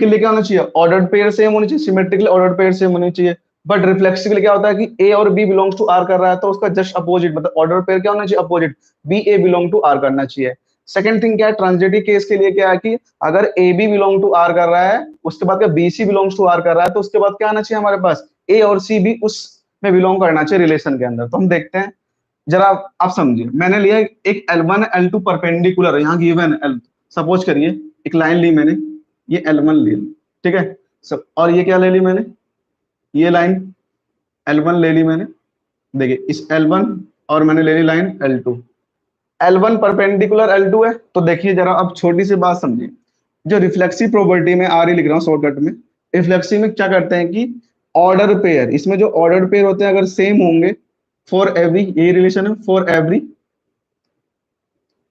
के लिए क्या होना चाहिए, ऑर्डर्ड पेयर सेम होनी चाहिए, सिमेट्रिकली ऑर्डर्ड पेयर सेम होनी चाहिए। बट रिफ्लेक्सिवली क्या होता है कि ए और बी बिलोंग्स टू आर कर रहा है तो उसका जस्ट अपोजिट, मतलब ऑर्डर पेयर क्या होना चाहिए, opposite, B A belong to R करना चाहिए। सेकंड थिंग क्या है, ट्रांजिटिव केस के लिए क्या है कि अगर A B belong to R कर रहा है, उसके बाद क्या B C belongs to R कर रहा है, तो उसके बाद क्या आना चाहिए हमारे पास, ए और सी भी उस में बिलोंग करना चाहिए रिलेशन के अंदर। तो हम देखते हैं जरा, आप समझिए, मैंने लिया एक L1 L2 परपेंडिकुलर है, यहाँ गिवन है L, सपोज करिए एक लाइन ली मैंने, ये L1 ले ली, ठीक है सब, और ये क्या ले ली मैंने, ये लाइन L1 ले ली मैंने, देखिए इस L1 और मैंने ले ली line L2, L1 perpendicular L2 है। तो देखिए जरा अब छोटी सी बात समझिए, जो रिफ्लेक्सिव प्रॉपर्टी में आ रही लिख रहा हूँ शॉर्टकट में, रिफ्लेक्सिव में क्या करते हैं कि ऑर्डर पेयर, इसमें जो ऑर्डर पेयर होते हैं अगर सेम होंगे फॉर एवरी, ये रिलेशन है फॉर एवरी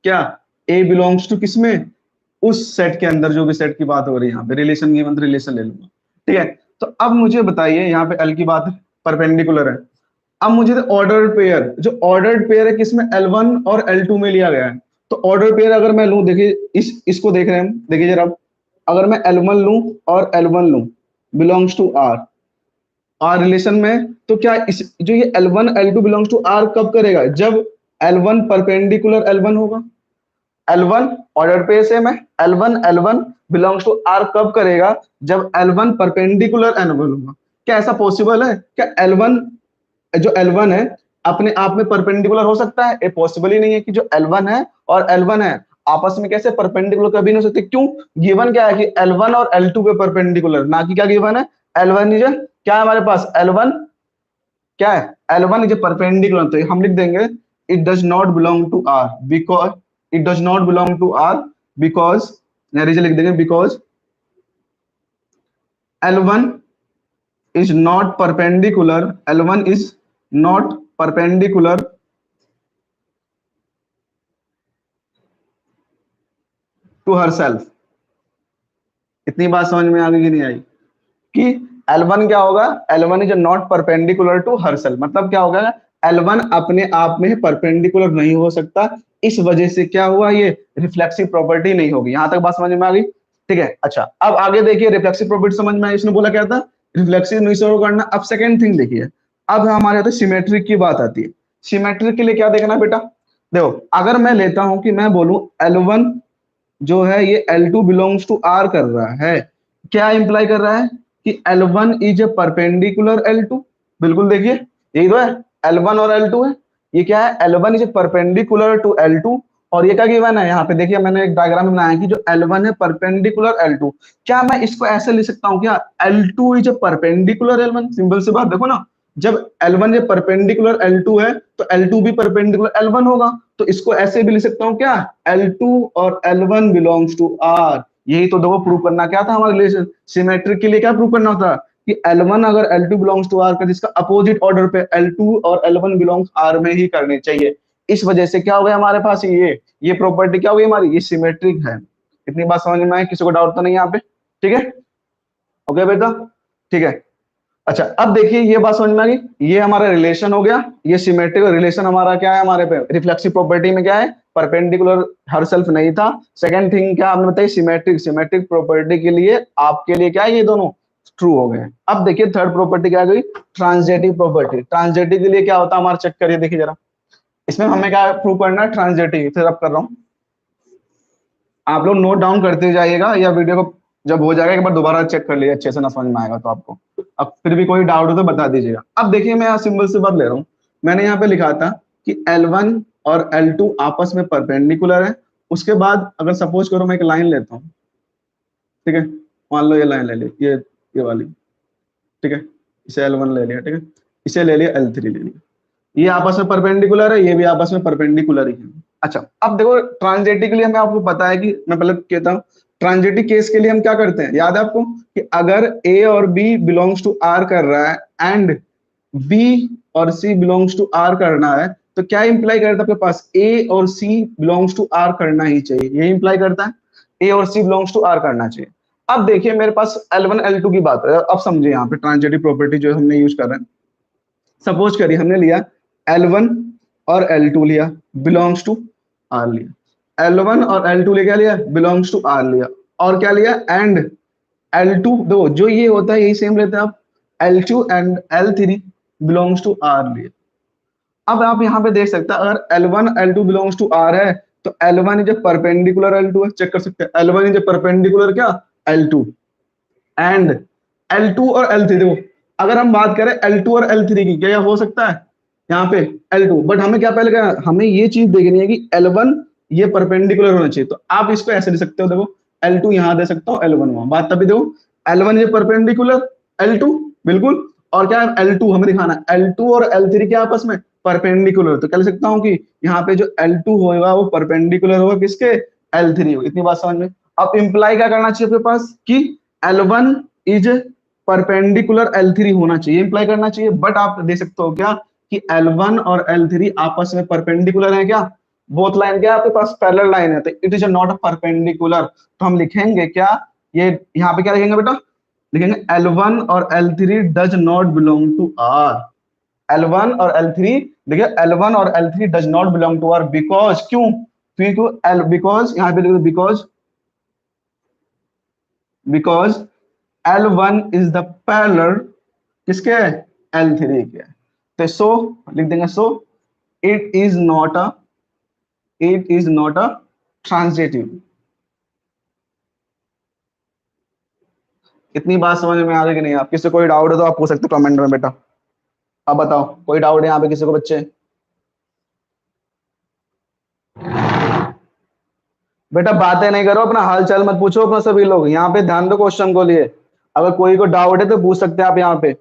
क्या, ए बिलोंग्स टू किसमें, उस सेट के अंदर, जो भी सेट की बात हो रही है यहाँ पे रिलेशन की, मतलब रिलेशन ले लूंगा, ठीक है। तो अब मुझे बताइए यहाँ पे एल की बात परपेंडिकुलर है, अब मुझे ऑर्डर पेयर, जो ऑर्डर्ड पेयर है किसमें, L1 और L2 में लिया गया है। तो ऑर्डर पेयर अगर मैं लूं, देखिए इसको देख रहे हैं हम, देखिए जरा, अगर मैं L1 लूं और L1 लूं belongs to R, R relation में, तो क्या इस जो ये L1 L2 belongs to are कब करेगा, जब L1 परपेंडिकुलर L1 होगा। L1 ऑर्डर पेयर सेम है, L1 बिलोंग्स टू आर कब करेगा, जब L1 परपेंडिकुलर L1 होगा। क्या ऐसा पॉसिबल है, क्या L1 जो L1 है अपने आप में परपेंडिकुलर हो सकता है, ये पॉसिबल ही नहीं है कि जो L1 है और L1 है आपस में कैसे परपेंडिकुलर कभी नहीं हो सकते, क्यों, गिवन क्या है कि L1 और L2 पे परपेंडिकुलर, ना कि क्या गिवन है, L1 इज क्या है हमारे पास, L1 क्या है, L1 इज परपेंडिकुलर, तो हम लिख देंगे it does not belong to R, because it does not belong to R, because reason लिख देंगे, because L1 is not perpendicular, L1 is not perpendicular to herself। इतनी बात समझ में आ गई कि नहीं आई, कि L1 क्या होगा, L1 is not perpendicular to herself, मतलब क्या होगा, L1 अपने आप में परपेंडिकुलर नहीं हो सकता, इस वजह से क्या हुआ, ये रिफ्लेक्सिव प्रॉपर्टी नहीं होगी। यहां तक बात समझ में आ गई, ठीक है। अच्छा अब आगे देखिए, रिफ्लेक्सिव प्रॉपर्टी समझ में आई, इसने बोला क्या था, रिफ्लेक्सिव नहीं शो करना। अब सेकंड थिंग देखिए, अब हमारे यहाँ सिमेट्रिक की बात आती है। सिमेट्रिक के लिए क्या देखना बेटा, देखो अगर मैं लेता हूं कि मैं बोलूं L1 जो है ये L2 बिलोंग्स टू R कर रहा है, क्या इंप्लाई कर रहा है कि L1 is a perpendicular L2, बिल्कुल देखिए यही तो है, L1 और L2 है, ये क्या है, L1 is a perpendicular to L2, और ये क्या गिवन है यहाँ पे देखिए, मैंने एक डायग्राम बनाया है कि जो L1 है परपेंडिकुलर L2, क्या मैं इसको ऐसे लिख सकता हूँ क्या, L2 is a perpendicular L1, simple सी बात, देखो ना, जब L1 ये परपेंडिकुलर L2 है तो L2 भी परपेंडिकुलर L1 होगा, तो इसको ऐसे भी लिख सकता हूँ क्या, L2 और L1 बिलोंग्स टू R। यही तो देखो प्रूव करना क्या था हमारे रिलेशन, सिमेट्रिक के लिए क्या प्रूव करना होता कि L1 अगर L2 बिलोंग्स टू R का, जिसका अपोजिट ऑर्डर पे L2 और L1 बिलोंग्स R में ही करने चाहिए। इस वजह से क्या हो गया हमारे पास, ये प्रॉपर्टी क्या हो गई हमारी, ये सिमेट्रिक है। इतनी बात समझ में आए, किसी को डाउट तो नहीं यहाँ पे, ठीक है, ओके बेटा, ठीक है। अच्छा अब देखिए ये बात समझ में आ गई, ये हमारा रिलेशन हो गया, ये सिमेट्रिक रिलेशन हमारा क्या है, हमारे पे रिफ्लेक्सिव प्रॉपर्टी में क्या है, परपेंडिकुलर हर सेल्फ नहीं था। सेकंड थिंग क्या आपने बताई, सिमेट्रिक, सिमेट्रिक प्रॉपर्टी के लिए आपके लिए क्या है, ये दोनों ट्रू हो गए। अब देखिए थर्ड प्रॉपर्टी क्या गई, ट्रांजिटिव प्रॉपर्टी। ट्रांजिटिव के लिए क्या होता है हमारा, चेक करिए, देखिए जरा, इसमें हमें क्या प्रूव करना है, ट्रांजिटिव, फिर अब कर रहा हूँ, आप लोग नोट डाउन करते जाइएगा, या वीडियो को जब हो जाएगा एक बार दोबारा चेक कर लीजिए, अच्छे से ना समझ में आएगा तो आपको। अब फिर भी कोई डाउट हो तो बता दीजिएगा। अब देखिए मैं यहाँ सिंपल से बात ले रहा हूँ, मैंने यहाँ पे लिखा था कि L1 और L2 आपस में परपेंडिकुलर है। उसके बाद अगर सपोज करो मैं एक लाइन लेता हूँ, ठीक है, मान लो ये लाइन ले ली, ये वाली, ठीक है, इसे L1 ले लिया, ठीक है, इसे ले लिया L3 ले लिया, ये आपस में परपेंडिकुलर है, ये भी आपस में परपेंडिकुलर ही है। अच्छा अब देखो ट्रांजिटिव के लिए हमें, आपको पता है कि मैं पहले कहता हूँ, ट्रांजिटिव केस के लिए हम क्या करते हैं, याद है आपको कि अगर A और B बिलोंग्स टू R कर रहा है एंड B और C बिलोंग्स टू R करना है, तो क्या इंप्लाई करता है आपके पास, A और C बिलोंग्स टू R करना ही चाहिए, ये इंप्लाई करता है A और C बिलोंग्स टू R करना चाहिए। अब देखिए मेरे पास L1 L2 की बात है, अब समझिए यहाँ पे ट्रांजिटिव प्रॉपर्टी जो हमने यूज कर रहे हैं। सपोज करिए हमने लिया L1 और L2 लिया, बिलोंग्स टू R लिया, L1 और L2 ले क्या लिया, बिलोंग्स टू R लिया, और क्या लिया, एंड L2 दो जो ये होता है यही सेम लेते हैं आप, L2 and L3 belongs to R लिए। अब आप यहाँ पे देख सकते हैं अगर L1 L2 belongs to R है तो L1 इज परपेंडिकुलर L2 है, चेक कर सकते हैं L1 इज परपेंडिकुलर क्या L2 एंड L2 और L3 देखो अगर हम बात करें L2 और L3 की क्या हो सकता है यहाँ पे L2, बट हमें क्या पहले क्या हमें ये चीज देखनी है कि L1 ये परपेंडिकुलर होना चाहिए, तो आप इसको ऐसे दे सकते हो देखो L2 यहाँ दे सकता हूँ L1 वहां, बात तभी देखो L1 ये परपेंडिकुलर L2 बिल्कुल, और क्या है L2 हमें दिखाना है L2 और L3 के आपस में परपेंडिकुलर, तो कह सकता हूँ कि यहाँ पे जो L2 होगा वो परपेंडिकुलर होगा किसके L3 हो, इतनी बात समझ में। अब इंप्लाई क्या करना चाहिए आपके पास कि L1 इज परपेंडिकुलर L3 होना चाहिए, इंप्लाई करना चाहिए, बट आप दे सकते हो क्या कि L1 और L3 आपस में परपेंडिकुलर है क्या, बोथ लाइन क्या आपके पास पैरेलल लाइन है, तो it is not a perpendicular, तो हम लिखेंगे क्या ये यहाँ पे क्या लिखेंगे बेटा, लिखेंगे L1 और L3 does not belong to R। L1 और L3 देखिए L1 और L3 does not belong to R because क्यों, बिकॉज यहाँ पे लिखो because L1 is the parallel किसके है L3 के, तो सो लिख देंगे so it is not a transitive. इतनी बात समझ में आ गई कि नहीं, आप किसी कोई डाउट है तो आप पूछ सकते हो कमेंट में बेटा। अब बताओ कोई डाउट है यहाँ पे किसी को बच्चे, बेटा बातें नहीं करो, अपना हाल चाल मत पूछो अपना, सभी लोग यहाँ पे ध्यान दो क्वेश्चन को लिए, अगर कोई को डाउट है तो पूछ सकते हैं आप यहाँ पे,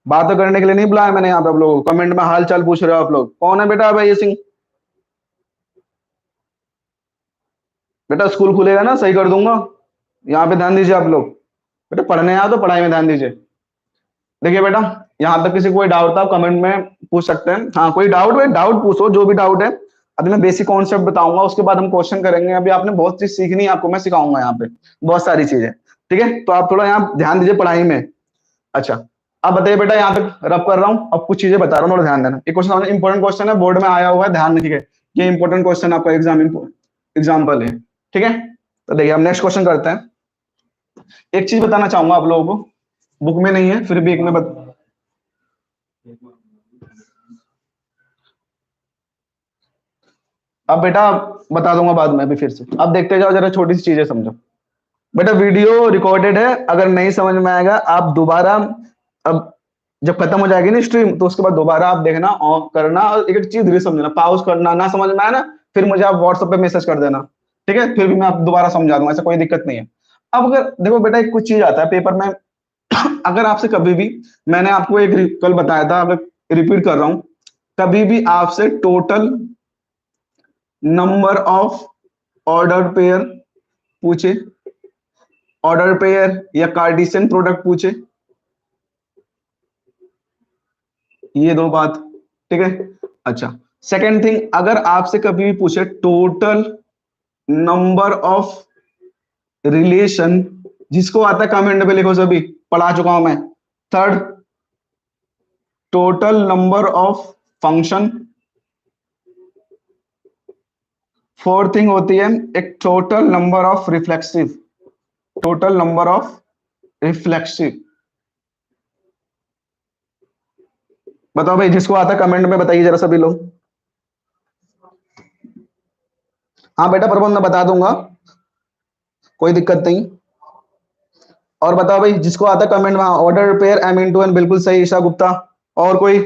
बातें करने के लिए नहीं बुलाया मैंने यहाँ पे आप लोगों को, कमेंट में हाल चाल पूछ रहे हो आप लोग, कौन है बेटा अभय सिंह, बेटा स्कूल खुलेगा ना सही कर दूंगा, यहाँ पे ध्यान दीजिए आप लोग, बेटा पढ़ने आओ तो पढ़ाई में ध्यान दीजिए। देखिए बेटा यहाँ तक किसी को कोई डाउट था कमेंट में पूछ सकते हैं, हाँ कोई डाउट है डाउट पूछो जो भी डाउट है, अभी मैं बेसिक कॉन्सेप्ट बताऊंगा उसके बाद हम क्वेश्चन करेंगे, अभी आपने बहुत चीज सीखनी है, आपको मैं सिखाऊंगा यहाँ पे बहुत सारी चीजें, ठीक है, तो आप थोड़ा यहाँ ध्यान दीजिए पढ़ाई में। अच्छा अब बताइए बेटा यहाँ तक रब कर रहा हूँ, अब कुछ चीजें बता रहा हूँ थोड़ा ध्यान देना, एक क्वेश्चन इंपॉर्टेंट क्वेश्चन है बोर्ड में आया हुआ है, ध्यान रखिए ये इंपॉर्टेंट क्वेश्चन आपका एग्जाम्पल है, ठीक है, तो देखिए हम नेक्स्ट क्वेश्चन करते हैं। एक चीज बताना चाहूंगा आप लोगों को, बुक में नहीं है फिर भी एक में अब बेटा बता दूंगा बाद में, अभी फिर से अब देखते जाओ जरा, छोटी सी चीजें समझो बेटा, वीडियो रिकॉर्डेड है, अगर नहीं समझ में आएगा आप दोबारा, अब जब खत्म हो जाएगी ना स्ट्रीम तो उसके बाद दोबारा आप देखना ऑन करना, और एक एक चीज धीरे समझना, पॉज करना, ना समझ में आया ना फिर मुझे आप व्हाट्सएप पे मैसेज कर देना, ठीक है, फिर भी मैं आप दोबारा समझा दूंगा, ऐसा कोई दिक्कत नहीं है। अब अगर देखो बेटा एक कुछ चीज आता है पेपर में अगर आपसे कभी भी, मैंने आपको एक कल बताया था, अगर रिपीट कर रहा हूं, कभी भी आपसे total number of order pair पूछे, ऑर्डर पेयर या कार्टेशियन प्रोडक्ट पूछे, ये दो बात, ठीक है। अच्छा सेकंड थिंग, अगर आपसे कभी भी पूछे टोटल नंबर ऑफ रिलेशन, जिसको आता है कमेंट पे लिखो, सभी पढ़ा चुका हूं मैं। Third total number of function, fourth thing होती है एक total number of reflexive, total number of reflexive, बताओ भाई जिसको आता है कमेंट में बताइए जरा सभी लोग। हाँ बेटा प्रबंध मैं बता दूंगा, कोई दिक्कत नहीं, और बताओ भाई जिसको आता है कमेंट में, order pair M into N बिल्कुल सही ईशा गुप्ता, और कोई,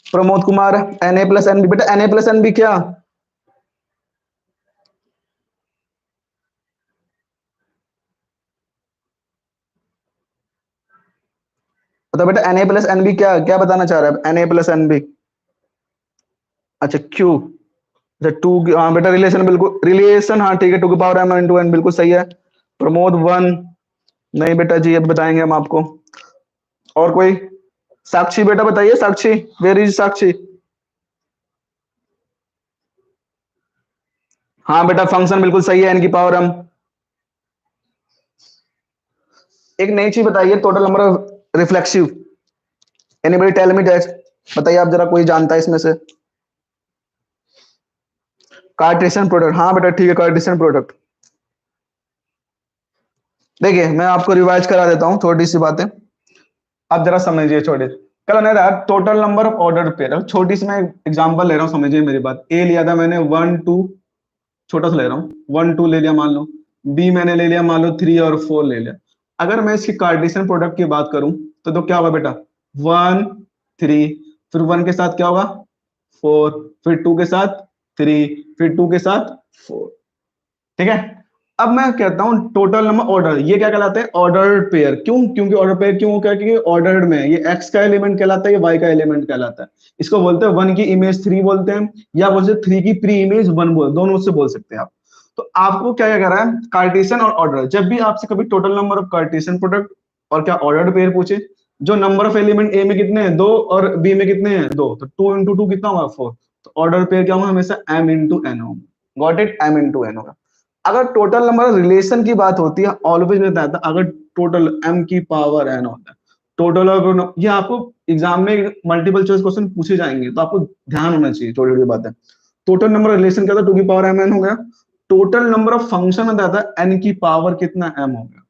Pramod Kumar N A plus N B, बेटा N A plus N B क्या, बताओ बेटा N A plus N B क्या क्या बताना चाह रहा है N A plus N B, अच्छा क्यू, अच्छा टू, हाँ बेटा रिलेशन बिल्कुल रिलेशन, हाँ ठीक है, टू की पावर एम इंटू एन बिल्कुल सही है। प्रमोद वन, नहीं बेटा जी अब बताएंगे हम आपको, और कोई, साक्षी बेटा बताइए, साक्षी वेर इज साक्षी, हाँ बेटा फंक्शन बिल्कुल सही है, एन की पावर एम। एक नई चीज बताइए, total number of reflexive, anybody tell me that, बताइए आप जरा, कोई जानता है इसमें से, कार्टेशियन प्रोडक्ट, हाँ बेटा ठीक है कार्टेशियन प्रोडक्ट, देखिए मैं आपको रिवाइज करा देता हूँ छोटी सी बातें, आप जरा समझिए। छोटे कल ना यार, total number of order pair. अब छोटी सी मैं एग्जांपल ले रहा हूँ, समझिए मेरी बात। ए लिया था मैंने 1 2, छोटा सा ले रहा हूँ, 1 2 ले लिया मान लो। बी मैंने ले लिया मान लो 3 और 4 ले लिया। अगर मैं इसकी कार्टेशियन प्रोडक्ट की बात करूं तो क्या होगा बेटा, 1 3, फिर 1 के साथ क्या होगा 4, फिर 2 के साथ 3, फिर 2 के साथ 4। ठीक है। अब मैं कहता हूं टोटल नंबर ऑर्डर, ये क्या कहलाता है, ऑर्डर्ड पेयर। क्यों, क्योंकि ऑर्डर पेयर क्यों, क्या क्योंकि ऑर्डर्ड में है। ये एक्स का एलिमेंट कहलाता है, ये वाई का एलिमेंट कहलाता है। इसको बोलते हैं 1 की इमेज 3 बोलते हैं, या बोलते हैं 3 की प्री इमेज 1 बोल, दोनों से बोल सकते हैं आप। तो आपको क्या क्या कर रहा है, कार्टेशियन और ऑर्डर। जब भी आपसे कभी total number of Cartesian product और क्या ऑर्डर्ड पेयर पूछे, जो नंबर ऑफ एलिमेंट ए में कितने हैं 2 और बी में कितने हैं 2, तो 2 × 2 कितना होगा 4। तो ऑर्डर पेयर क्या होगा, हमेशा m × n होगा। गॉट इट, m × n होगा। अगर टोटल नंबर रिलेशन की बात होती है, ऑलवेज रहता है, अगर टोटल m की पावर n होता है, टोटल ऑफ ये आपको एग्जाम में मल्टीपल चॉइस क्वेश्चन पूछे जाएंगे, तो आपको ध्यान होना चाहिए छोटी छोटी बातें। टोटल नंबर रिलेशन क्या था, 2 की पावर m n हो गया। टोटल नंबर ऑफ फंक्शन में था n की पावर कितना m हो गया।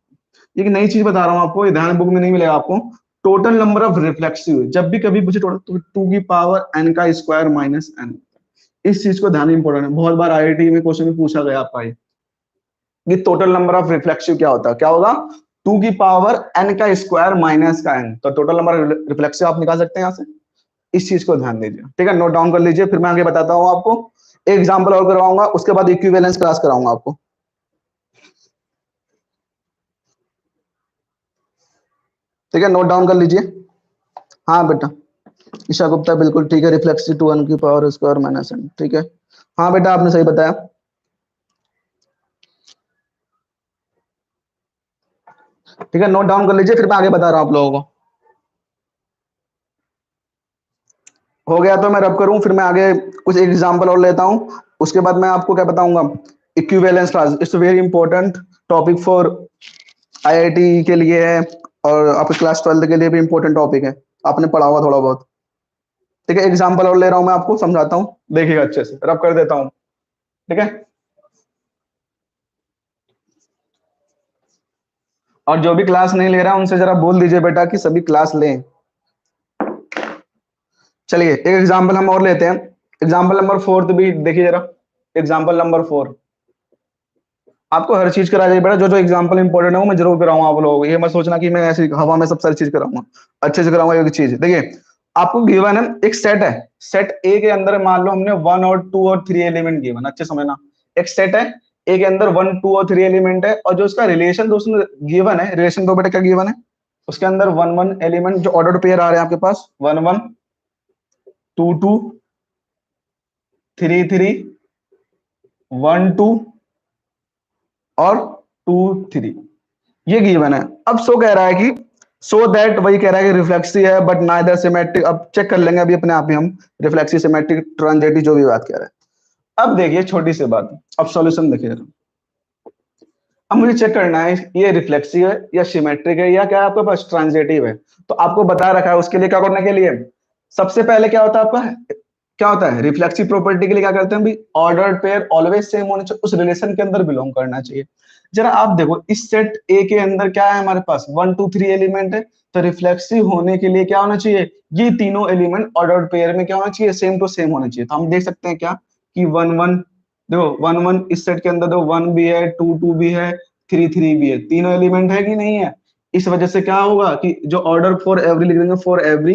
एक नई चीज बता रहा हूँ आपको, ये ध्यान बुक में नहीं मिलेगा आपको। टोटल नंबर ऑफ रिफ्लेक्सिव, जब भी कभी पूछे टोटल, तो 2 की पावर n का स्क्वायर माइनस n। इस चीज को ध्यान इंपॉर्टेंट है, बहुत बार आईआईटी में क्वेश्चन में पूछा गया आपका ये टोटल नंबर ऑफ रिफ्लेक्सिव क्या होता है, क्या होगा 2 की पावर n का स्क्वायर माइनस का n। तो टोटल नंबर रिफ्लेक्सिव आप निकाल सकते हैं यहाँ से। इस चीज को ध्यान दीजिए, ठीक है, नोट डाउन कर लीजिए। फिर मैं आगे बताता हूँ आपको, एक एग्जांपल और करवाऊंगा, उसके बाद इक्विवेलेंस क्लास कराऊंगा आपको। ठीक है, नोट डाउन कर लीजिए। हाँ बेटा, ईशा गुप्ता बिल्कुल ठीक है, रिफ्लेक्सिव 2 n की पावर स्क्वायर माइनस n, ठीक है। हाँ बेटा आपने सही बताया। ठीक है, नोट डाउन कर लीजिए, फिर मैं आगे बता रहा हूँ आप लोगों को। हो गया तो मैं रब करूं, फिर मैं आगे कुछ एग्जांपल और लेता हूं, उसके बाद मैं आपको क्या बताऊंगा, equivalence class. It's very important topic for IIT के लिए है, और आपके क्लास 12 के लिए भी इंपॉर्टेंट टॉपिक है, आपने पढ़ा होगा थोड़ा बहुत। ठीक है, एग्जांपल और ले रहा हूं मैं आपको, समझाता हूं, देखिएगा अच्छे से, रब कर देता हूं। ठीक है, और जो भी क्लास नहीं ले रहा उनसे जरा बोल दीजिए बेटा कि सभी क्लास लें। चलिए एक एग्जांपल हम और लेते हैं, एग्जांपल नंबर 4 भी देखिए जरा। एग्जांपल नंबर 4, आपको हर चीज करा जाए बेटा, जो जो एग्जांपल इंपॉर्टेंट है वो मैं जरूर कराऊंगा आप लोगों को। ये मत सोचना कि मैं ऐसे हवा में सब सारी चीज कराऊंगा, अच्छे से कराऊंगा। एक चीज देखिए, आपको गिवन है एक सेट है, सेट ए के अंदर मान लो हमने 1 और 2 और 3 एलिमेंट गिवन, अच्छे समझना। एक सेट है, ए के अंदर 1 2 और 3 एलिमेंट है, और जो उसका रिलेशन दोस्तों गिवन है, रिलेशन दो बेटा क्या गिवन है, उसके अंदर 1 1 एलिमेंट जो ऑर्डर पेयर आ रहे हैं आपके पास, 1 1 2 2 3 3 1 2 और 2 3, ये गिवन है। अब सो कह रहा है कि सो दैट, वही कह रहा है कि रिफ्लेक्सिव है बट नाइदर सिमेट्रिक। अब चेक कर लेंगे अभी अपने आप ही हम, रिफ्लेक्सिव सिमेट्रिक ट्रांजिटिव जो भी बात कह रहे हैं। अब देखिए छोटी सी बात, अब सॉल्यूशन देखिए। अब मुझे चेक करना है ये रिफ्लेक्सिव है या सिमेट्रिक है या क्या आपके पास ट्रांजिटिव है। तो आपको बता रखा है उसके लिए क्या करने के लिए, सबसे पहले क्या होता है आपका, क्या होता है रिफ्लेक्सिव प्रॉपर्टी के लिए क्या करते हैं भाई, ऑर्डर्ड पेयर ऑलवेज सेम होने चाहिए, उस रिलेशन के अंदर बिलोंग करना चाहिए। जरा आप देखो इस सेट ए के अंदर क्या है हमारे पास, 1 2 3 एलिमेंट है, तो रिफ्लेक्सिव होने के लिए क्या होना चाहिए, ये तीनों एलिमेंट ऑर्डर्ड पेयर में क्या होना चाहिए, सेम टू सेम होना चाहिए। तो हम देख सकते हैं क्या कि 1 1, देखो 1 1 इस सेट के अंदर देखो 1 भी है, 2 2 भी है, 3 3 भी है, तीनों एलिमेंट है कि नहीं है। इस वजह से क्या होगा कि जो ऑर्डर फॉर एवरी लिख देंगे, फॉर एवरी,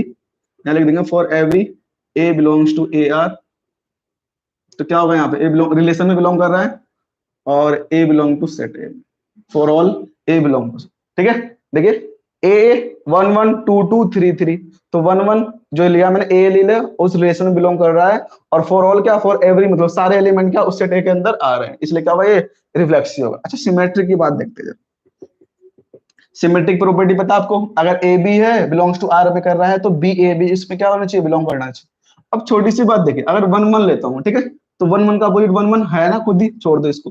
यहाँ लिख देंगे for every A belongs to A R. तो क्या होगा यहाँ पे, ए बिलोंग रिलेशन में बिलोंग कर रहा है, और A belong to set A, for all A belong to. ठीक है, देखिए ए 1 1 2 2 3 3, तो 1 1 जो लिया मैंने ए ले लिया, उस रिलेशन में बिलोंग कर रहा है, और फॉर ऑल क्या, फॉर एवरी मतलब सारे एलिमेंट क्या उस सेट ए के अंदर आ रहे हैं, इसलिए क्या होगा ये रिफ्लेक्सिव होगा। अच्छा सिमेट्रिक की बात देखते हैं। सिमेट्रिक प्रॉपर्टी पता आपको, अगर ए बी है बिलोंग्स टू आर पे कर रहा है, तो बी ए बी इसमें क्या होना चाहिए, बिलोंग करना चाहिए। अब छोटी सी बात देखिए, अगर 1 1 लेता हूँ, ठीक है, तो 1 1 का अपोजिट 1 1 है ना, खुद ही छोड़ दो इसको।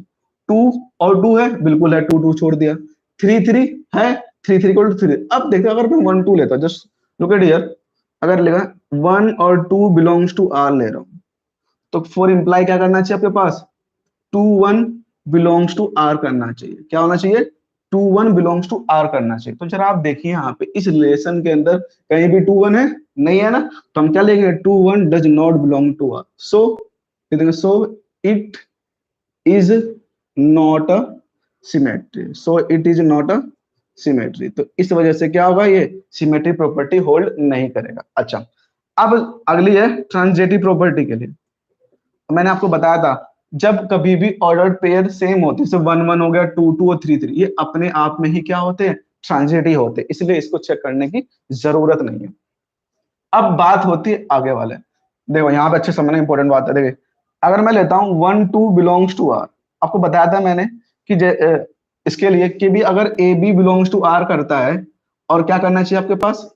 2 और 2 है, बिल्कुल है, 2 2 छोड़ दिया। 3 3 है, 3 3 इक्वल टू 3। अब देखो अगर मैं 1 2 लेता हूँ, जस्ट लुक एट हियर, अगर लिखा 1 और 2 बिलोंग्स टू आर ले रहा हूँ, तो फॉर इंप्लाई क्या करना चाहिए आपके पास, 2 1 बिलोंग्स टू आर करना चाहिए। क्या होना चाहिए, 2 1 बिलोंग्स टू आर करना चाहिए। तो जरा आप देखिए यहाँ पे इस रिलेशन के अंदर कहीं भी 2 1 है नहीं है ना, तो हम क्या लेंगे 2 1 does not belong to R. So it is not a symmetry. So it is not a symmetry. तो इस वजह से क्या होगा, ये सिमेट्री प्रॉपर्टी होल्ड नहीं करेगा। अच्छा, अब अगली है ट्रांजिटिव प्रॉपर्टी के लिए। मैंने आपको बताया था जब कभी भी ऑर्डर्ड पेयर सेम होते, जैसे 1 1 हो गया, 2 2 और 3 3, ये अपने आप में ही क्या होते हैं, ट्रांजिटिव होते हैं, इसलिए इसको चेक करने की जरूरत नहीं है। अब बात होती है आगे वाले, देखो यहाँ पे अच्छे समझना इंपॉर्टेंट बात है। देखिए अगर मैं लेता हूँ 1 2 बिलोंग्स टू आर, आपको बताया था मैंने कि इसके लिए कि भी अगर A B belongs to R करता है, और क्या करना चाहिए आपके पास,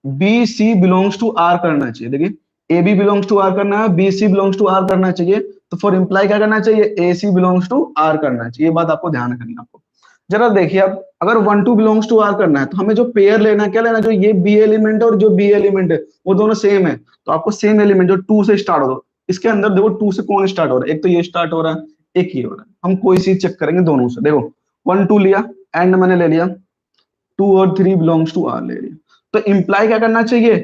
B C belongs to R करना चाहिए। देखिए A B belongs to R करना है, B C belongs to R करना चाहिए, तो फॉर इंप्लाई क्या करना चाहिए, A C belongs to R करना चाहिए। ये बात आपको ध्यान रखनी है। आपको जरा देखिए, अब अगर 1 2 बिलोंग्स टू आर करना है तो हमें जो पेयर लेना है, क्या लेना है, जो ये बी एलिमेंट है और जो बी एलिमेंट है वो दोनों सेम है, तो आपको सेम एलिमेंट जो 2 से स्टार्ट हो, इसके अंदर देखो 2 से कौन स्टार्ट हो रहा है, एक तो ये स्टार्ट हो रहा है, एक ये हो रहा है। हम कोई चीज चेक करेंगे दोनों से। देखो 1 2 लिया एंड मैंने ले लिया 2 और 3 बिलोंग्स टू आर ले लिया, तो इंप्लाई क्या करना चाहिए,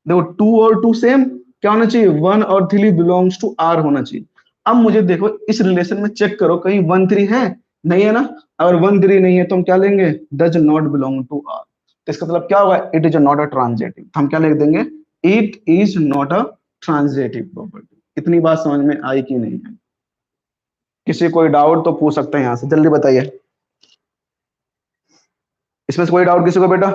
देखो 2 और 2 सेम, क्या होना चाहिए 1 और 3 बिलोंग्स टू आर होना चाहिए। अब मुझे देखो इस रिलेशन में चेक करो कहीं 1 3 है नहीं है ना, अगर 1 3 नहीं है तो हम क्या लेंगे, does not belong to R. तो इसका मतलब क्या होगा, it is not a transitive. हम क्या लिख देंगे, it is not a transitive property. इतनी बात समझ में आई कि नहीं आई? किसी कोई डाउट तो पूछ सकते हैं यहाँ से, जल्दी बताइए। इसमें से कोई डाउट किसी को बेटा,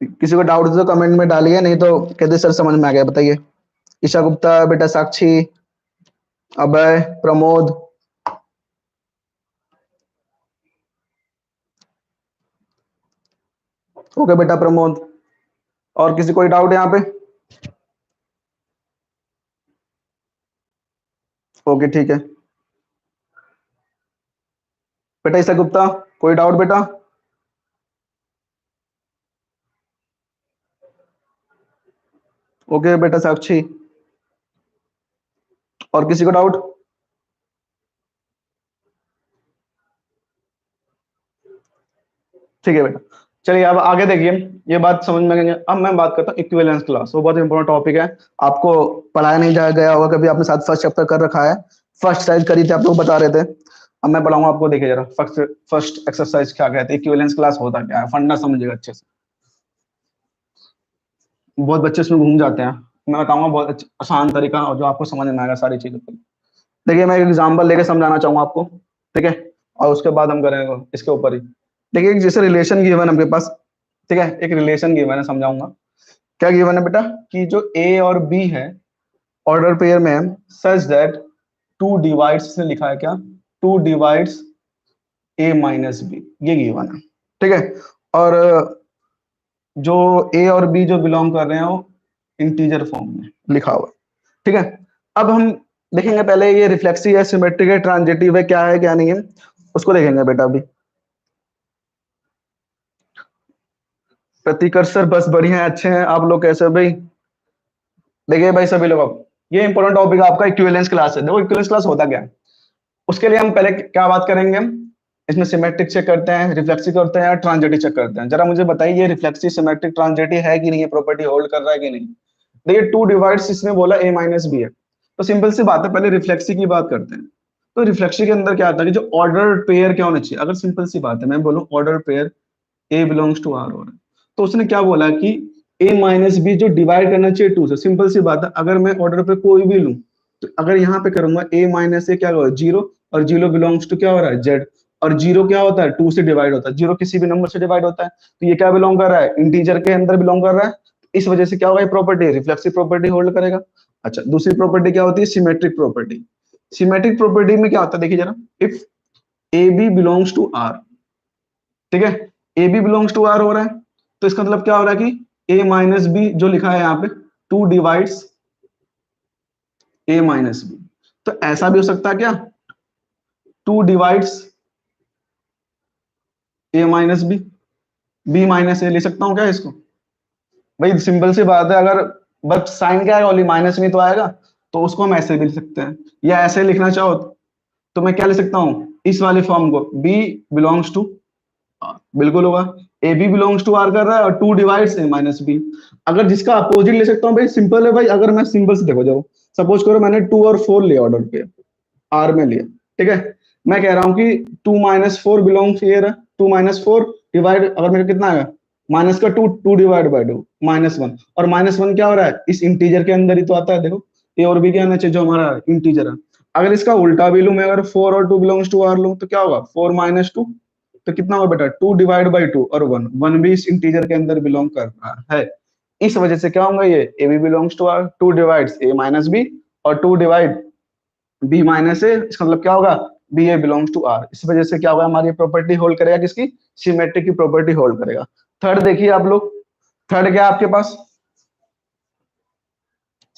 किसी को डाउट तो कमेंट में डालिए, नहीं तो कहते सर समझ में आ गया, बताइए। ईशा गुप्ता बेटा, साक्षी, अभय, प्रमोद, ओके बेटा प्रमोद। और किसी कोई डाउट यहाँ पे? ओके ठीक है बेटा। ईशा गुप्ता कोई डाउट बेटा? ओके बेटा साक्षी, और किसी को डाउट? ठीक है बेटा, चलिए अब आगे देखिए, ये बात समझ में गई। अब मैं बात करता हूँ इक्विवेलेंस क्लास, वो बहुत इंपॉर्टेंट टॉपिक है, आपको पढ़ाया नहीं जा गया होगा कभी, आपने साथ फर्स्ट चैप्टर कर रखा है, फर्स्ट साइज करी थी आप लोग बता रहे थे। अब मैं पढ़ाऊंगा आपको, देखिए जरा फर्स्ट फर्स्ट एक्सरसाइज क्या कहते हैं, इक्विवेलेंस क्लास होता क्या है, फंडा समझिएगा अच्छे से। बहुत बच्चे इसमें घूम जाते हैं, मैं बताऊंगा बहुत आसान तरीका और जो आपको समझ में आएगा सारी चीजों को। देखिए मैं एक एग्जांपल लेके समझाना चाहूंगा आपको, ठीक है, और उसके बाद हम करेंगे इसके ऊपर ही। देखिए एक जैसे रिलेशन गिवन है आपके पास, ठीक है, एक रिलेशन गिवन है, समझाऊंगा क्या गिवन है बेटा, कि जो ए और बी है ऑर्डर पेयर में है, सच दैट टू डिवाइड्स, इसने लिखा है क्या, to divides A minus B, ये गिवन है, ठीक है। और जो ए और बी जो बिलोंग कर रहे हैं वो इंटीजर फॉर्म में लिखा हुआ है, ठीक है। अब हम देखेंगे पहले ये रिफ्लेक्सिव है, सिमेट्रिक है, ट्रांजिटिव है, क्या है क्या नहीं है, उसको देखेंगे बेटा अभी। प्रतिकर्ष सर बस बढ़िया है, अच्छे हैं, आप लोग कैसे हो भाई? देखिए भाई सभी लोग, अब ये इंपॉर्टेंट टॉपिक है आपका, इक्विवेलेंस क्लास है। देखो इक्विवेलेंस क्लास होता क्या है, उसके लिए हम पहले क्या बात करेंगे, इसमें सिमेट्रिक चेक करते हैं, रिफ्लेक्सिव करते हैं, ट्रांजिटिव चेक करते हैं। जरा मुझे बताइए ये रिफ्लेक्सिव सिमेट्रिक ट्रांजिटिव है कि नहीं, है प्रॉपर्टी होल्ड कर रहा है कि नहीं। देखिए टू डिवाइड्स इसने बोला ए माइनस बी है, तो सिंपल सी बात है, पहले रिफ्लेक्सिव की बात करते हैं। तो रिफ्लेक्सिव के अंदर क्या आता है कि जो ऑर्डर पेयर क्या होना चाहिए, अगर सिंपल सी बात है मैं बोलूं order pair A belongs to R हो रहा है, तो उसने क्या बोला कि ए माइनस बी जो डिवाइड करना चाहिए टू से। सिंपल सी बात है, अगर मैं ऑर्डर पे कोई भी लूं, तो अगर यहाँ पे करूंगा ए माइनस ए क्या होगा, जीरो, और जीरो बिलोंग्स टू क्या हो रहा है, जेड, और जीरो क्या होता है, टू से डिवाइड होता है, जीरो किसी भी नंबर से डिवाइड होता है, तो ये क्या बिलोंग कर रहा है, इंटीजर के अंदर बिलोंग कर रहा है। इस वजह से क्या होगा, ये प्रॉपर्टी रिफ्लेक्सिव प्रॉपर्टी होल्ड करेगा। अच्छा, दूसरी प्रॉपर्टी क्या होती है, सिमेट्रिक प्रॉपर्टी। सिमेट्रिक प्रॉपर्टी में क्या होता है, देखिए जरा, if A B belongs to R, ठीक है, A B belongs to R हो रहा है, तो इसका मतलब क्या हो रहा है कि ए माइनस बी जो लिखा है यहाँ पे, to divides A minus B, तो ऐसा भी हो सकता है क्या, to divides A minus B, B minus ए ले सकता हूँ क्या इसको? भाई सिंपल सी बात है, अगर बस साइन क्या है, ओनली माइनस में तो आएगा, तो उसको हम ऐसे भी लिख सकते हैं, या ऐसे लिखना चाहो तो मैं क्या ले सकता हूँ, इस वाले फॉर्म को, बी बिलोंग्स टू आर, बिल्कुल होगा। A B belongs to R कर रहा है और two divides A minus B. अगर जिसका अपोजिट ले सकता हूँ भाई, सिंपल है भाई। अगर मैं सिंपल से देखो, जाओ सपोज करो मैंने 2 और 4 लिया ऑर्डर पे, आर में लिया, ठीक है। मैं कह रहा हूँ कि 2 minus 4 belongs here, 2 minus 4 divide, अगर मेरे कितना आएगा माइनस का 2, 2 डिवाइड बाय 2 -1। और -1 क्या हो रहा है, इस इंटीजर के अंदर ही तो आता है। देखो ए और बी क्या आना चाहिए, जो हमारा इंटीजर है। अगर इसका उल्टा भी लूं मैं, अगर 4 और 2 बिलोंग्स टू आर लूं तो क्या होगा, 4 माइनस 2, तो कितना होगा बेटा 2 डिवाइड बाई 2 और 1, 1 भी इस इंटीजर के अंदर बिलोंग कर रहा है। इस वजह से क्या होगा, ये A B belongs to R, 2 divides A minus B और 2 डिवाइड बी माइनस ए, इसका मतलब क्या होगा, B A belongs to R. इस वजह से क्या होगा, हमारी प्रॉपर्टी होल्ड करेगा, किसकी, सिमेट्री की प्रॉपर्टी होल्ड करेगा। थर्ड देखिए आप लोग, थर्ड क्या आपके पास,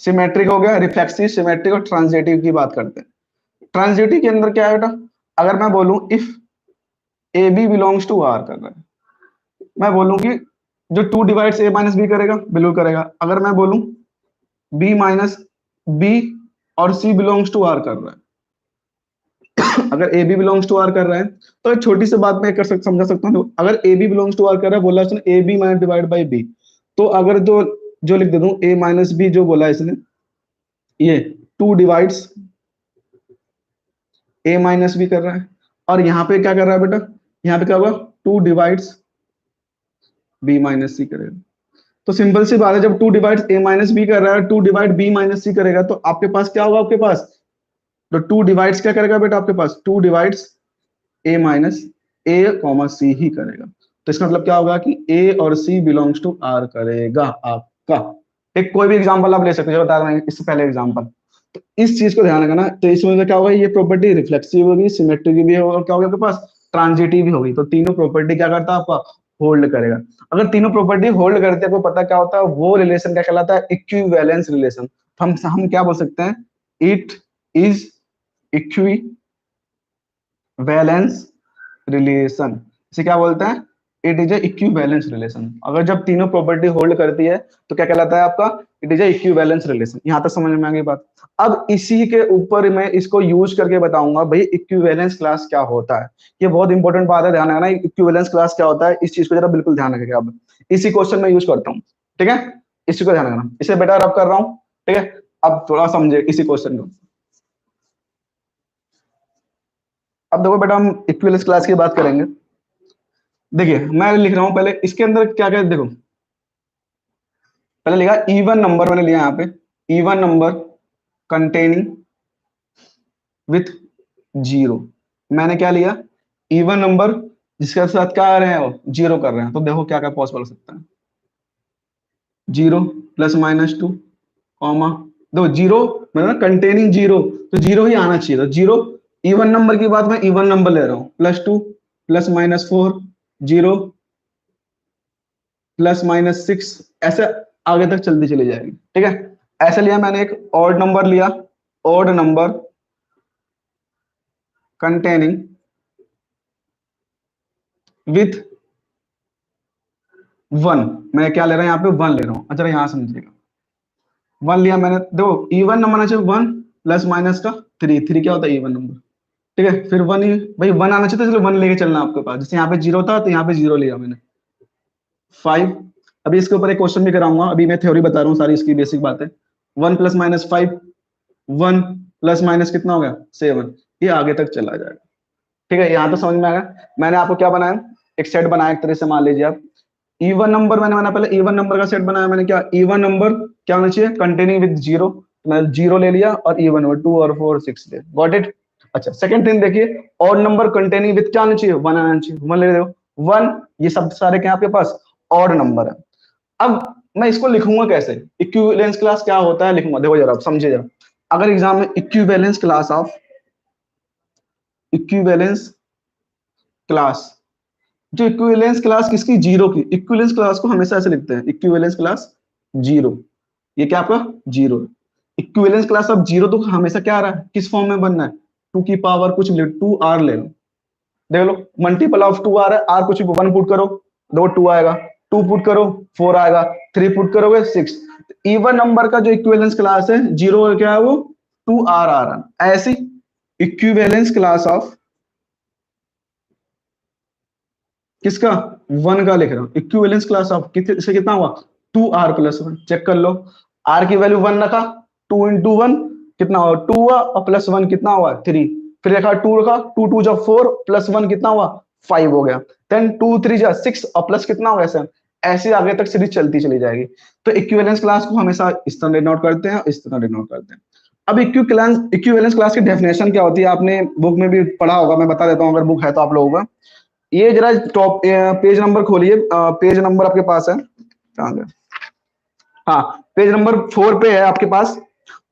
सिमेट्रिक हो गया, रिफ्लेक्सिव, सिमेट्रिक और ट्रांजिटिव की बात करते हैं। ट्रांजिटिव के अंदर क्या है बेटा, अगर मैं बोलूं if A B belongs to R कर रहा है, मैं बोलूं कि जो 2 डिवाइड्स ए माइनस बी करेगा, बिल्कुल करेगा। अगर मैं बोलूं बी माइनस बी और सी बिलोंग्स टू आर कर रहा है, अगर A B belongs to R कर रहा है तो एक छोटी सी बात मैं समझा सकता हूँ। अगर A B belongs to R कर रहा है, बोला उसने A B minus divide by B, तो अगर जो लिख दे दूं ए माइनस बी, जो बोला इसने, ये 2 डिवाइड्स ए माइनस बी कर रहा है, और यहाँ पे क्या कर रहा है बेटा, यहाँ पे क्या होगा 2 डिवाइड्स बी माइनस सी करेगा। तो सिंपल सी बात है, जब 2 डिवाइड्स ए माइनस बी कर रहा है, 2 डिवाइड बी माइनस सी करेगा, तो आपके पास क्या होगा, आपके पास तो 2 डिवाइड्स क्या करेगा बेटा, आपके पास 2 divides A minus A comma सी ही करेगा। तो इसका मतलब क्या होगा कि ए और सी बिलोंग्स टू आर करेगा आपका। एक कोई भी एग्जांपल आप ले सकते हो, बता रहे हैं इससे पहले एग्जांपल। तो इस चीज को ध्यान रखना। तो इसमें क्या होगा, ये प्रॉपर्टी रिफ्लेक्सिव होगी, सिमेट्रिक भी होगा, और क्या होगा आपके पास, ट्रांजिटिव भी होगी। तो तीनों प्रॉपर्टी क्या करता है, आपका होल्ड करेगा। अगर तीनों प्रॉपर्टी होल्ड करते हैं, आपको पता क्या होता है, वो रिलेशन क्या कहलाता है, इक्विवेलेंस रिलेशन। हम क्या बोल सकते हैं, इट इज इक्विवेलेंस रिलेशन। इसे क्या बोलते हैं, it is a equivalence relation. अगर जब तीनों प्रॉपर्टी होल्ड करती है तो क्या कहलाता है आपका, it is a equivalence relation. यहां तक समझ में आ गई बात। अब इसी के ऊपर मैं इसको यूज करके बताऊंगा भाई इक्विवेलेंस क्लास क्या होता है। ये बहुत इंपॉर्टेंट बात है, ध्यान रखना, इक्विवेलेंस क्लास क्या होता है, इस चीज को जरा बिल्कुल ध्यान रखिएगा। अब इसी क्वेश्चन में यूज करता हूँ, ठीक है, इसी को ध्यान रखना, इसे बेटा रब कर रहा हूँ, ठीक है। अब थोड़ा समझे इसी क्वेश्चन को। अब देखो बेटा, हम इक्विवेलेंस क्लास की बात करेंगे। देखिए मैं लिख रहा हूं पहले, इसके अंदर क्या क्या, देखो पहले लिखा इवन नंबर, मैंने लिया यहाँ पे इवन नंबर कंटेनिंग विथ 0। मैंने क्या लिया, इवन नंबर जिसके साथ क्या आ रहे हैं, वो 0 कर रहे हैं। तो देखो क्या क्या पॉसिबल हो सकता है, 0 +-2 कॉमा, देखो 0 मतलब कंटेनिंग 0, तो 0 ही आना चाहिए। तो 0 इवन नंबर की बात, मैं इवन नंबर ले रहा हूँ, +2 +-4 0 +-6, ऐसे आगे तक चलती चली जाएगी, ठीक है। ऐसे लिया मैंने एक ऑड नंबर लिया, ऑड नंबर कंटेनिंग विथ 1। मैं क्या ले रहा हूं यहाँ पे, 1 ले रहा हूँ। अच्छा यहाँ समझिएगा, 1 लिया मैंने, देखो इवन नंबर आना चाहिए, 1 + का 3, 3 क्या होता है, इवन नंबर, ठीक है। फिर 1 ही भाई 1 आना चाहिए, तो इसलिए 1 लेके चलना आपके पास। जैसे यहाँ पे 0 था तो यहाँ पे 0 लिया मैंने, 5। अभी इसके ऊपर एक क्वेश्चन भी कराऊंगा, अभी मैं थ्योरी बता रहा हूँ सारी, इसकी बेसिक बात है। 1 + -5, 1 + कितना हो गया 7, ये आगे तक चला जाएगा, ठीक है। यहाँ तो समझ में आएगा। मैंने आपको क्या बनाया, एक सेट बनाया, एक तरह से मान लीजिए आप इवन नंबर, मैंने बना पहले इवन नंबर का सेट बनाया मैंने। क्या इवन नंबर क्या होना चाहिए, कंटेनिंग विद 0, मैंने 0 ले लिया, और इवन नंबर 2 और 4 6 ले, गॉट इट। अच्छा सेकंड थिंग देखिए, ऑड नंबर कंटेनिंग विद क्या आना चाहिए, 1 आना चाहिए, 1 ले दो, 1। ये सब सारे क्या आपके पास ऑड नंबर है। अब मैं इसको लिखूंगा कैसे, इक्विवेलेंस क्लास क्या होता है लिखूंगा, देखो जरा समझिए जरा। अगर एग्जाम में equivalence class of equivalence class, जो इक्विवेलेंस क्लास किसकी, 0 की, इक्विवेलेंस क्लास को हमेशा ऐसे लिखते हैं, इक्विवेलेंस क्लास 0। ये क्या आपका 0 है। इक्विवेलेंस क्लास ऑफ 0 तो हमेशा क्या आ रहा है, किस फॉर्म में बनना है, 2 की पावर कुछ 2 आर ले लो, देख लो मल्टीपल ऑफ 2 आ रहा है, आर कुछ भी 1 पुट करो, दो 2 आएगा, 2 पुट करो 4 आएगा, 3 पुट करोगे 6। इवन नंबर का जो इक्विवेलेंस क्लास है 0 क्या है वो 2 आर आ रहा है। ऐसी इक्विवेलेंस क्लास ऑफ किसका? 1 का लिख रहा हूँ, इक्विवेलेंस क्लास ऑफ से कितना हुआ 2r+1। चेक कर लो, r की वैल्यू 1 रखा, 2 × 1 कितना हुआ 2 हुआ, और +1 कितना हुआ 3। फिर रखा 2 रखा, 2 × 2 = 4 +1 कितना हुआ 5 हो गया। देन 2 × 3 = 6 और प्लस कितना हुआ 7। ऐसे आगे तक सीरीज चलती चली जाएगी। तो इक्विवेलेंस क्लास को हमेशा इस तरह डिनोट करते हैं, इस तरह डिनोट करते हैं। अब इक्विवेलेंस क्लास की डेफिनेशन क्या होती है, आपने बुक में भी पढ़ा होगा, मैं बता देता हूँ अगर बुक है तो आप लोगों का। ये जरा टॉप पेज नंबर खोलिए, पेज नंबर आपके पास है, कहाँ गया? हाँ, पेज नंबर 4 पे है आपके पास।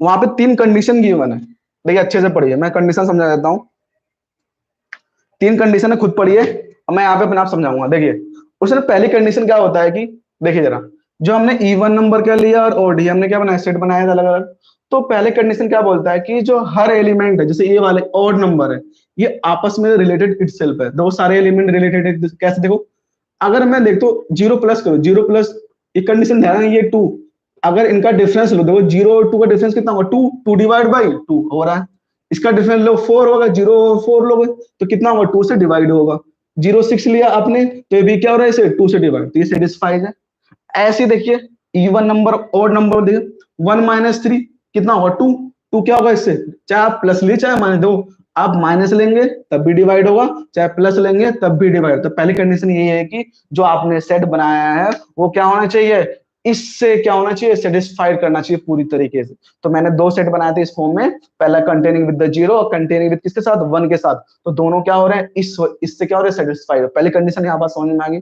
वहां पे 3 कंडीशन गिवन है, देखिए अच्छे से पढ़िए, मैं कंडीशन समझा देता हूँ। 3 कंडीशन है, खुद पढ़िए और मैं यहाँ पे अपने आप समझाऊंगा। देखिए उसमें पहली कंडीशन क्या होता है कि देखिए जरा, जो हमने इवन नंबर क्या लिया और ओडी हमने क्या बनाया, सेट बनाया था अलग अलग। तो पहले कंडीशन क्या बोलता है कि जो हर एलिमेंट है, जैसे ये वाले ऑड नंबर है, ये आपस में रिलेटेड इटसेल्फ है, दो सारे एलिमेंट रिलेटेड है। कैसे देखो, अगर मैं देख तो 0 प्लस करो, 0 प्लस एक कंडीशन ध्यान है, ये 2, अगर इनका डिफरेंस लो, देखो 0 और 2 का डिफरेंस कितना होगा 2, 2 डिवाइड बाई 2 हो रहा है। इसका डिफरेंस लो 4 होगा, 0 और 4 लोगे तो कितना होगा 2 से डिवाइड होगा। 0 6 लिया आपने तो ये भी क्या हो रहा है इसे 2 से डिवाइड, तो ये सेटिस्फाइड है। ऐसे ही देखिए इवन नंबर ऑड नंबर देखिए 1 - 3 कितना होगा 2, 2 क्या होगा इससे, चाहे आप प्लस लिए चाहे माइनस दो, आप माइनस लेंगे तब भी डिवाइड होगा, चाहे प्लस लेंगे तब भी डिवाइड। तो पहली कंडीशन ये है कि जो आपने सेट बनाया है वो क्या होना चाहिए, इससे क्या होना चाहिए, सेटिस्फाइड करना चाहिए पूरी तरीके से। तो मैंने 2 सेट बनाए थे इस फॉर्म में, पहला कंटेनिंग विद द 0 और कंटेनिंग विद किसके साथ 1 के साथ, तो दोनों क्या हो रहे हैं इससे क्या हो रहा है सेटिस्फाइड। पहली कंडीशन यहाँ पर समझ में आ गई।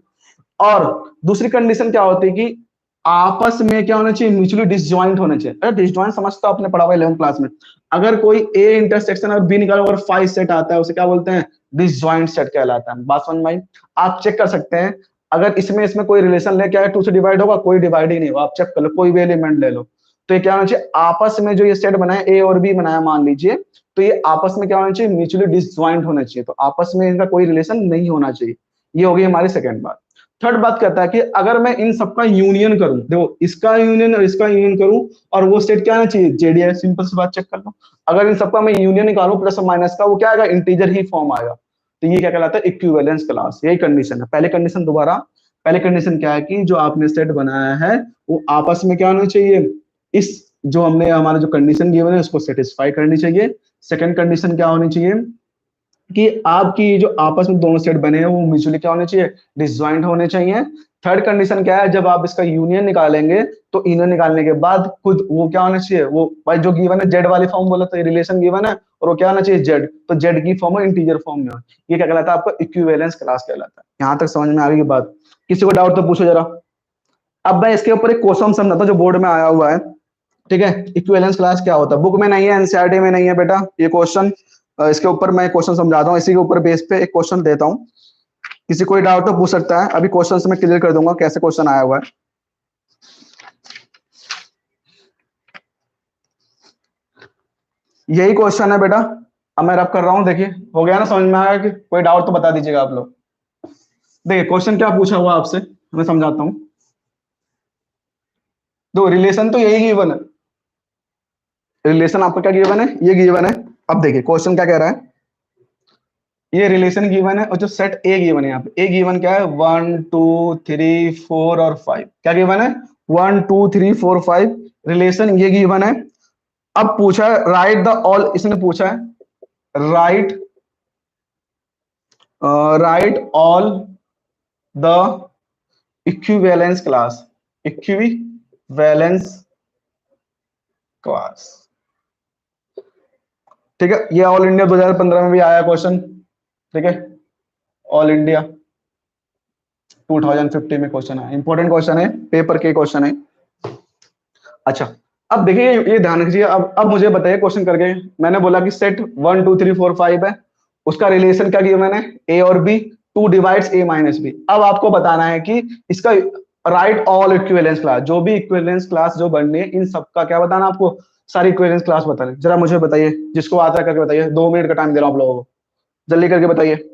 और दूसरी कंडीशन क्या होती है कि आपस में क्या होना चाहिए, म्यूचुअली डिसजॉइंट होना चाहिए। अरे डिसजॉइंट समझता आपने पढ़ा हुआ 11th क्लास में, अगर कोई ए इंटरसेक्शन और बी निकालो अगर 5 सेट आता है उसे क्या बोलते हैं, डिसजॉइंट सेट कहलाता है। बात समझ में आई? आप चेक कर सकते हैं, अगर इसमें कोई रिलेशन लेके आए 2 से डिवाइड होगा, कोई डिवाइड ही नहीं होगा। आप चेक कर लो, कोई भी एलिमेंट ले लो, तो ये क्या होना चाहिए, आपस में जो ये सेट बनाया ए और बी बनाया मान लीजिए, तो ये आपस में क्या होना चाहिए, म्यूचुअली डिसजॉइंट होना चाहिए, तो आपस में इनका कोई रिलेशन नहीं होना चाहिए। ये होगी हमारी सेकंड बात। थर्ड बात कहता है कि अगर मैं इन सबका यूनियन करूं, देखो इसका यूनियन और इसका यूनियन करूं और वो सेट क्या आना चाहिए, जेडी है। सिंपल सी बात, चेक कर लो, अगर इन सबका मैं यूनियन निकालूं प्लस और माइनस का, वो क्या आएगा, इंटीजर ही फॉर्म आएगा। तो ये क्या कहलाता है, इक्विवेलेंस क्लास। यही कंडीशन है। पहले कंडीशन दोबारा, पहले कंडीशन क्या है कि जो आपने सेट बनाया है वो आपस में क्या होना चाहिए, इस जो हमने हमारा जो कंडीशन गिवन है उसको सेटिस्फाई करनी चाहिए। सेकंड कंडीशन क्या होनी चाहिए कि आपकी जो आपस में दोनों सेट बने हैं वो म्यूचुअली क्या होने चाहिए, डिसजॉइंट होने चाहिए। थर्ड कंडीशन क्या है, जब आप इसका यूनियन निकालेंगे तो यूनियन निकालने के बाद खुद वो क्या होना चाहिए, वो भाई जो गिवन है जेड वाली फॉर्म बोला, तो ये रिलेशन गिवन है और वो क्या होना चाहिए जेड, तो जेड की फॉर्म है इंटीजर फॉर्म में। ये क्या कहलाता है, आपका इक्विवेलेंस क्लास कहलाता है। यहाँ तक समझ में आ गई बात? किसी को डाउट तो पूछो जरा। अब मैं इसके ऊपर एक क्वेश्चन समझाता हूँ जो बोर्ड में आया हुआ है, ठीक है। इक्विवेलेंस क्लास क्या होता है, बुक में नहीं है, एनसीईआरटी में नहीं है बेटा ये क्वेश्चन। इसके ऊपर मैं क्वेश्चन समझाता हूँ, इसी के ऊपर बेस पे एक क्वेश्चन देता हूँ। किसी कोई डाउट तो पूछ सकता है, अभी क्वेश्चन से मैं क्लियर कर दूंगा कैसे क्वेश्चन आया हुआ है। यही क्वेश्चन है बेटा, अब मैं रब कर रहा हूँ, देखिए हो गया ना, समझ में आया कि कोई डाउट तो बता दीजिएगा आप लोग। देखिए क्वेश्चन क्या पूछा हुआ आपसे, मैं समझाता हूँ। दो रिलेशन तो यही गिवन है, रिलेशन आपका क्या गिवन है, ये गिवन है। अब देखिए क्वेश्चन क्या कह रहा है, ये रिलेशन गिवन है और जो सेट ए गिवन है, यहाँ पे ए गिवन क्या है 1 2 3 4 और 5, क्या गिवन है 1 2 3 4 5, रिलेशन ये गिवन है। अब पूछा है राइट द ऑल, इसने पूछा है right right all the equivalence class, equivalence class, ठीक है। ये ऑल इंडिया 2015 में भी आया क्वेश्चन, ठीक है, ऑल इंडिया 2050 में क्वेश्चन है, इंपॉर्टेंट क्वेश्चन है, पेपर के क्वेश्चन है। अच्छा अब देखिए ये ध्यान रखिए, अब मुझे बताइए क्वेश्चन करके, मैंने बोला कि सेट 1 2 3 4 5 है, उसका रिलेशन क्या किया मैंने, ए और B, 2 divides A minus B. अब आपको बताना है कि इसका राइट ऑल इक्विवेलेंस क्लास, जो भी इक्विवेलेंस क्लास जो बननी है इन सबका क्या बताना आपको, सारी इक्विवेलेंस क्लास बताना। जरा मुझे बताइए, जिसको आता है करके बताइए, 2 मिनट का टाइम दे रहा हूं आप लोगों को, जल्दी करके बताइए।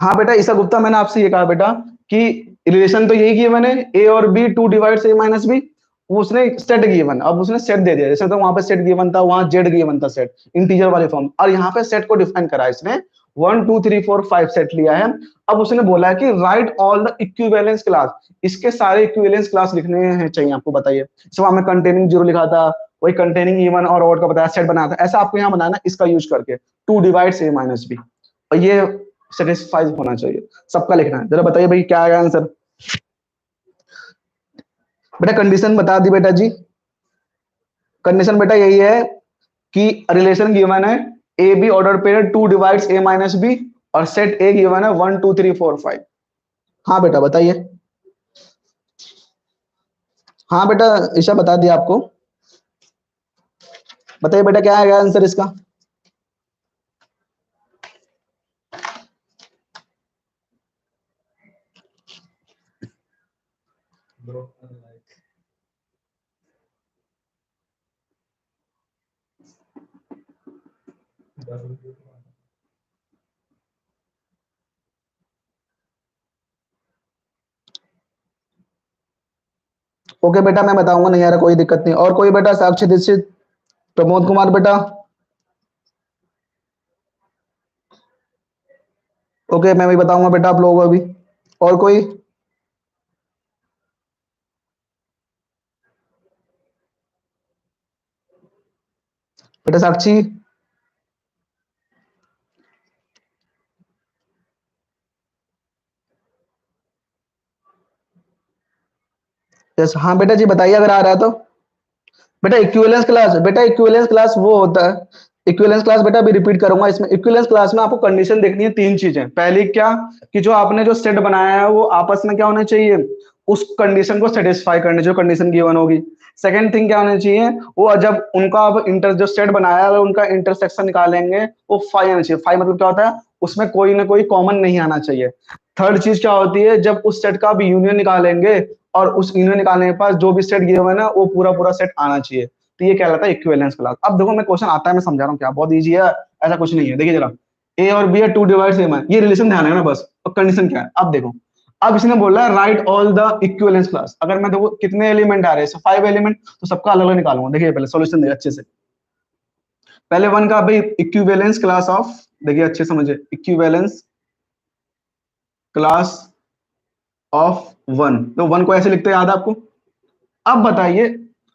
हाँ बेटा ईसा गुप्ता, मैंने आपसे ये कहा बेटा कि रिलेशन तो यही किया मैंने, ए और B 2 divides A minus B, उसने सेट गिवन, अब उसने सेट दे दिया, जैसे तो वहां पे सेट गिवन था, वहां जेड गिवन था सेट इंटीजर वाले फॉर्म, और यहाँ पे सेट को डिफाइन करा इसने, 1 2 3 4 5 सेट लिया है। अब उसने बोला है कि right all the equivalence class, इसके सारे इक्विवेलेंस क्लास लिखने हैं चाहिए आपको, बताइए। सो हमें कंटेनिंग जीरो लिखा था, वही कंटेनिंग इवन और ऑड का बताया, सेट बनाया था, ऐसा आपको यहाँ बनाना इसका यूज करके 2 डिवाइड्स a माइनस बी, और ये सेटिस्फाइज होना चाहिए, सबका लिखना है। जरा बताइए भाई क्या आएगा आंसर। बेटा कंडीशन बता दी बेटा जी, कंडीशन बेटा यही है कि रिलेशन गिवन है A B order pair 2 divides a minus B, और सेट ए गिवन है 1 2 3 4 5। हाँ बेटा बताइए। हाँ बेटा ईशा बता दिया आपको, बताइए बेटा क्या आएगा आंसर इसका। ओके बेटा मैं बताऊंगा, नहीं आ रहा कोई दिक्कत नहीं। और कोई बेटा, साक्षी दीक्षित, प्रमोद कुमार बेटा। ओके मैं भी बताऊंगा बेटा आप लोगों को अभी। और कोई। बेटा साक्षी। यस हाँ बेटा जी बताइए अगर आ रहा है तो। बेटा इक्विवेलेंस क्लास, बेटा इक्विवेलेंस क्लास वो होता है, इक्विवेलेंस क्लास बेटा अभी रिपीट करूंगा, इसमें इक्विवेलेंस क्लास में आपको कंडीशन देखनी है तीन चीजें। पहली क्या, कि जो आपने जो सेट बनाया है वो आपस में क्या होना चाहिए, उस कंडीशन को सेटिस्फाई करने जो कंडीशन गिवन होगी। सेकंड थिंग क्या होना चाहिए, वो जब उनका अब इंटर जो सेट बनाया है उनका इंटरसेक्शन निकालेंगे वो फाइव आना चाहिए। फाइव मतलब क्या होता है, उसमें कोई ना कोई कॉमन नहीं आना चाहिए। थर्ड चीज क्या होती है, जब उस सेट का आप यूनियन निकालेंगे और उस यूनियन निकालने के पास जो भी सेट गिवन है वो पूरा पूरा सेट आना चाहिए, तो ये कहलाता है इक्विवेलेंस क्लास। अब देखो मैं क्वेश्चन आता है मैं समझा रहा हूँ क्या, बहुत इजी है, ऐसा कुछ नहीं है। देखिए जरा, ए और बी है 2 डिवाइड ए, ये रिलेशन ध्यान है ना बस, और कंडीशन क्या है अब देखो। अब इसने बोला है right all the equivalence class, अगर मैं देखो कितने एलिमेंट आ रहे हैं, 5 एलिमेंट, तो सबका अलग अलग निकालूंगा। देखिए पहले सॉल्यूशन देखिए अच्छे से, पहले वन का भाई इक्विवेलेंस क्लास ऑफ, देखिए अच्छे समझिए, इक्विवेलेंस क्लास ऑफ वन, तो वन को ऐसे लिखते हैं, याद है आपको। अब बताइए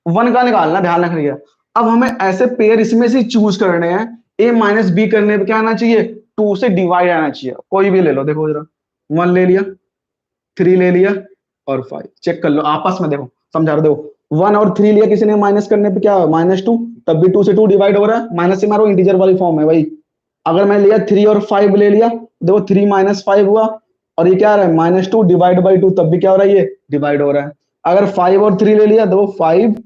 वन का निकालना, ध्यान रखिएगा। अब हमें ऐसे पेयर इसमें से चूज करने हैं, ए माइनस बी करने पे क्या आना चाहिए, 2 से डिवाइड आना चाहिए, कोई भी ले लो। देखो जरा, 1 ले लिया, 3 ले लिया, और 5, चेक कर लो आपस में, देखो समझा रहे, देखो 1 और 3 लिया किसी ने, माइनस करने पे क्या -2, तब भी 2 से 2 डिवाइड हो रहा है, माइनस से मारो, इंटीजर वाली फॉर्म है भाई। अगर मैं लिया 3 और 5 ले लिया, देखो 3 माइनस 5 हुआ, और ये क्या आ रहा है -2 डिवाइड बाई 2, तब भी क्या हो रहा है, ये डिवाइड हो रहा है। अगर 5 और 3 ले लिया, देखो 5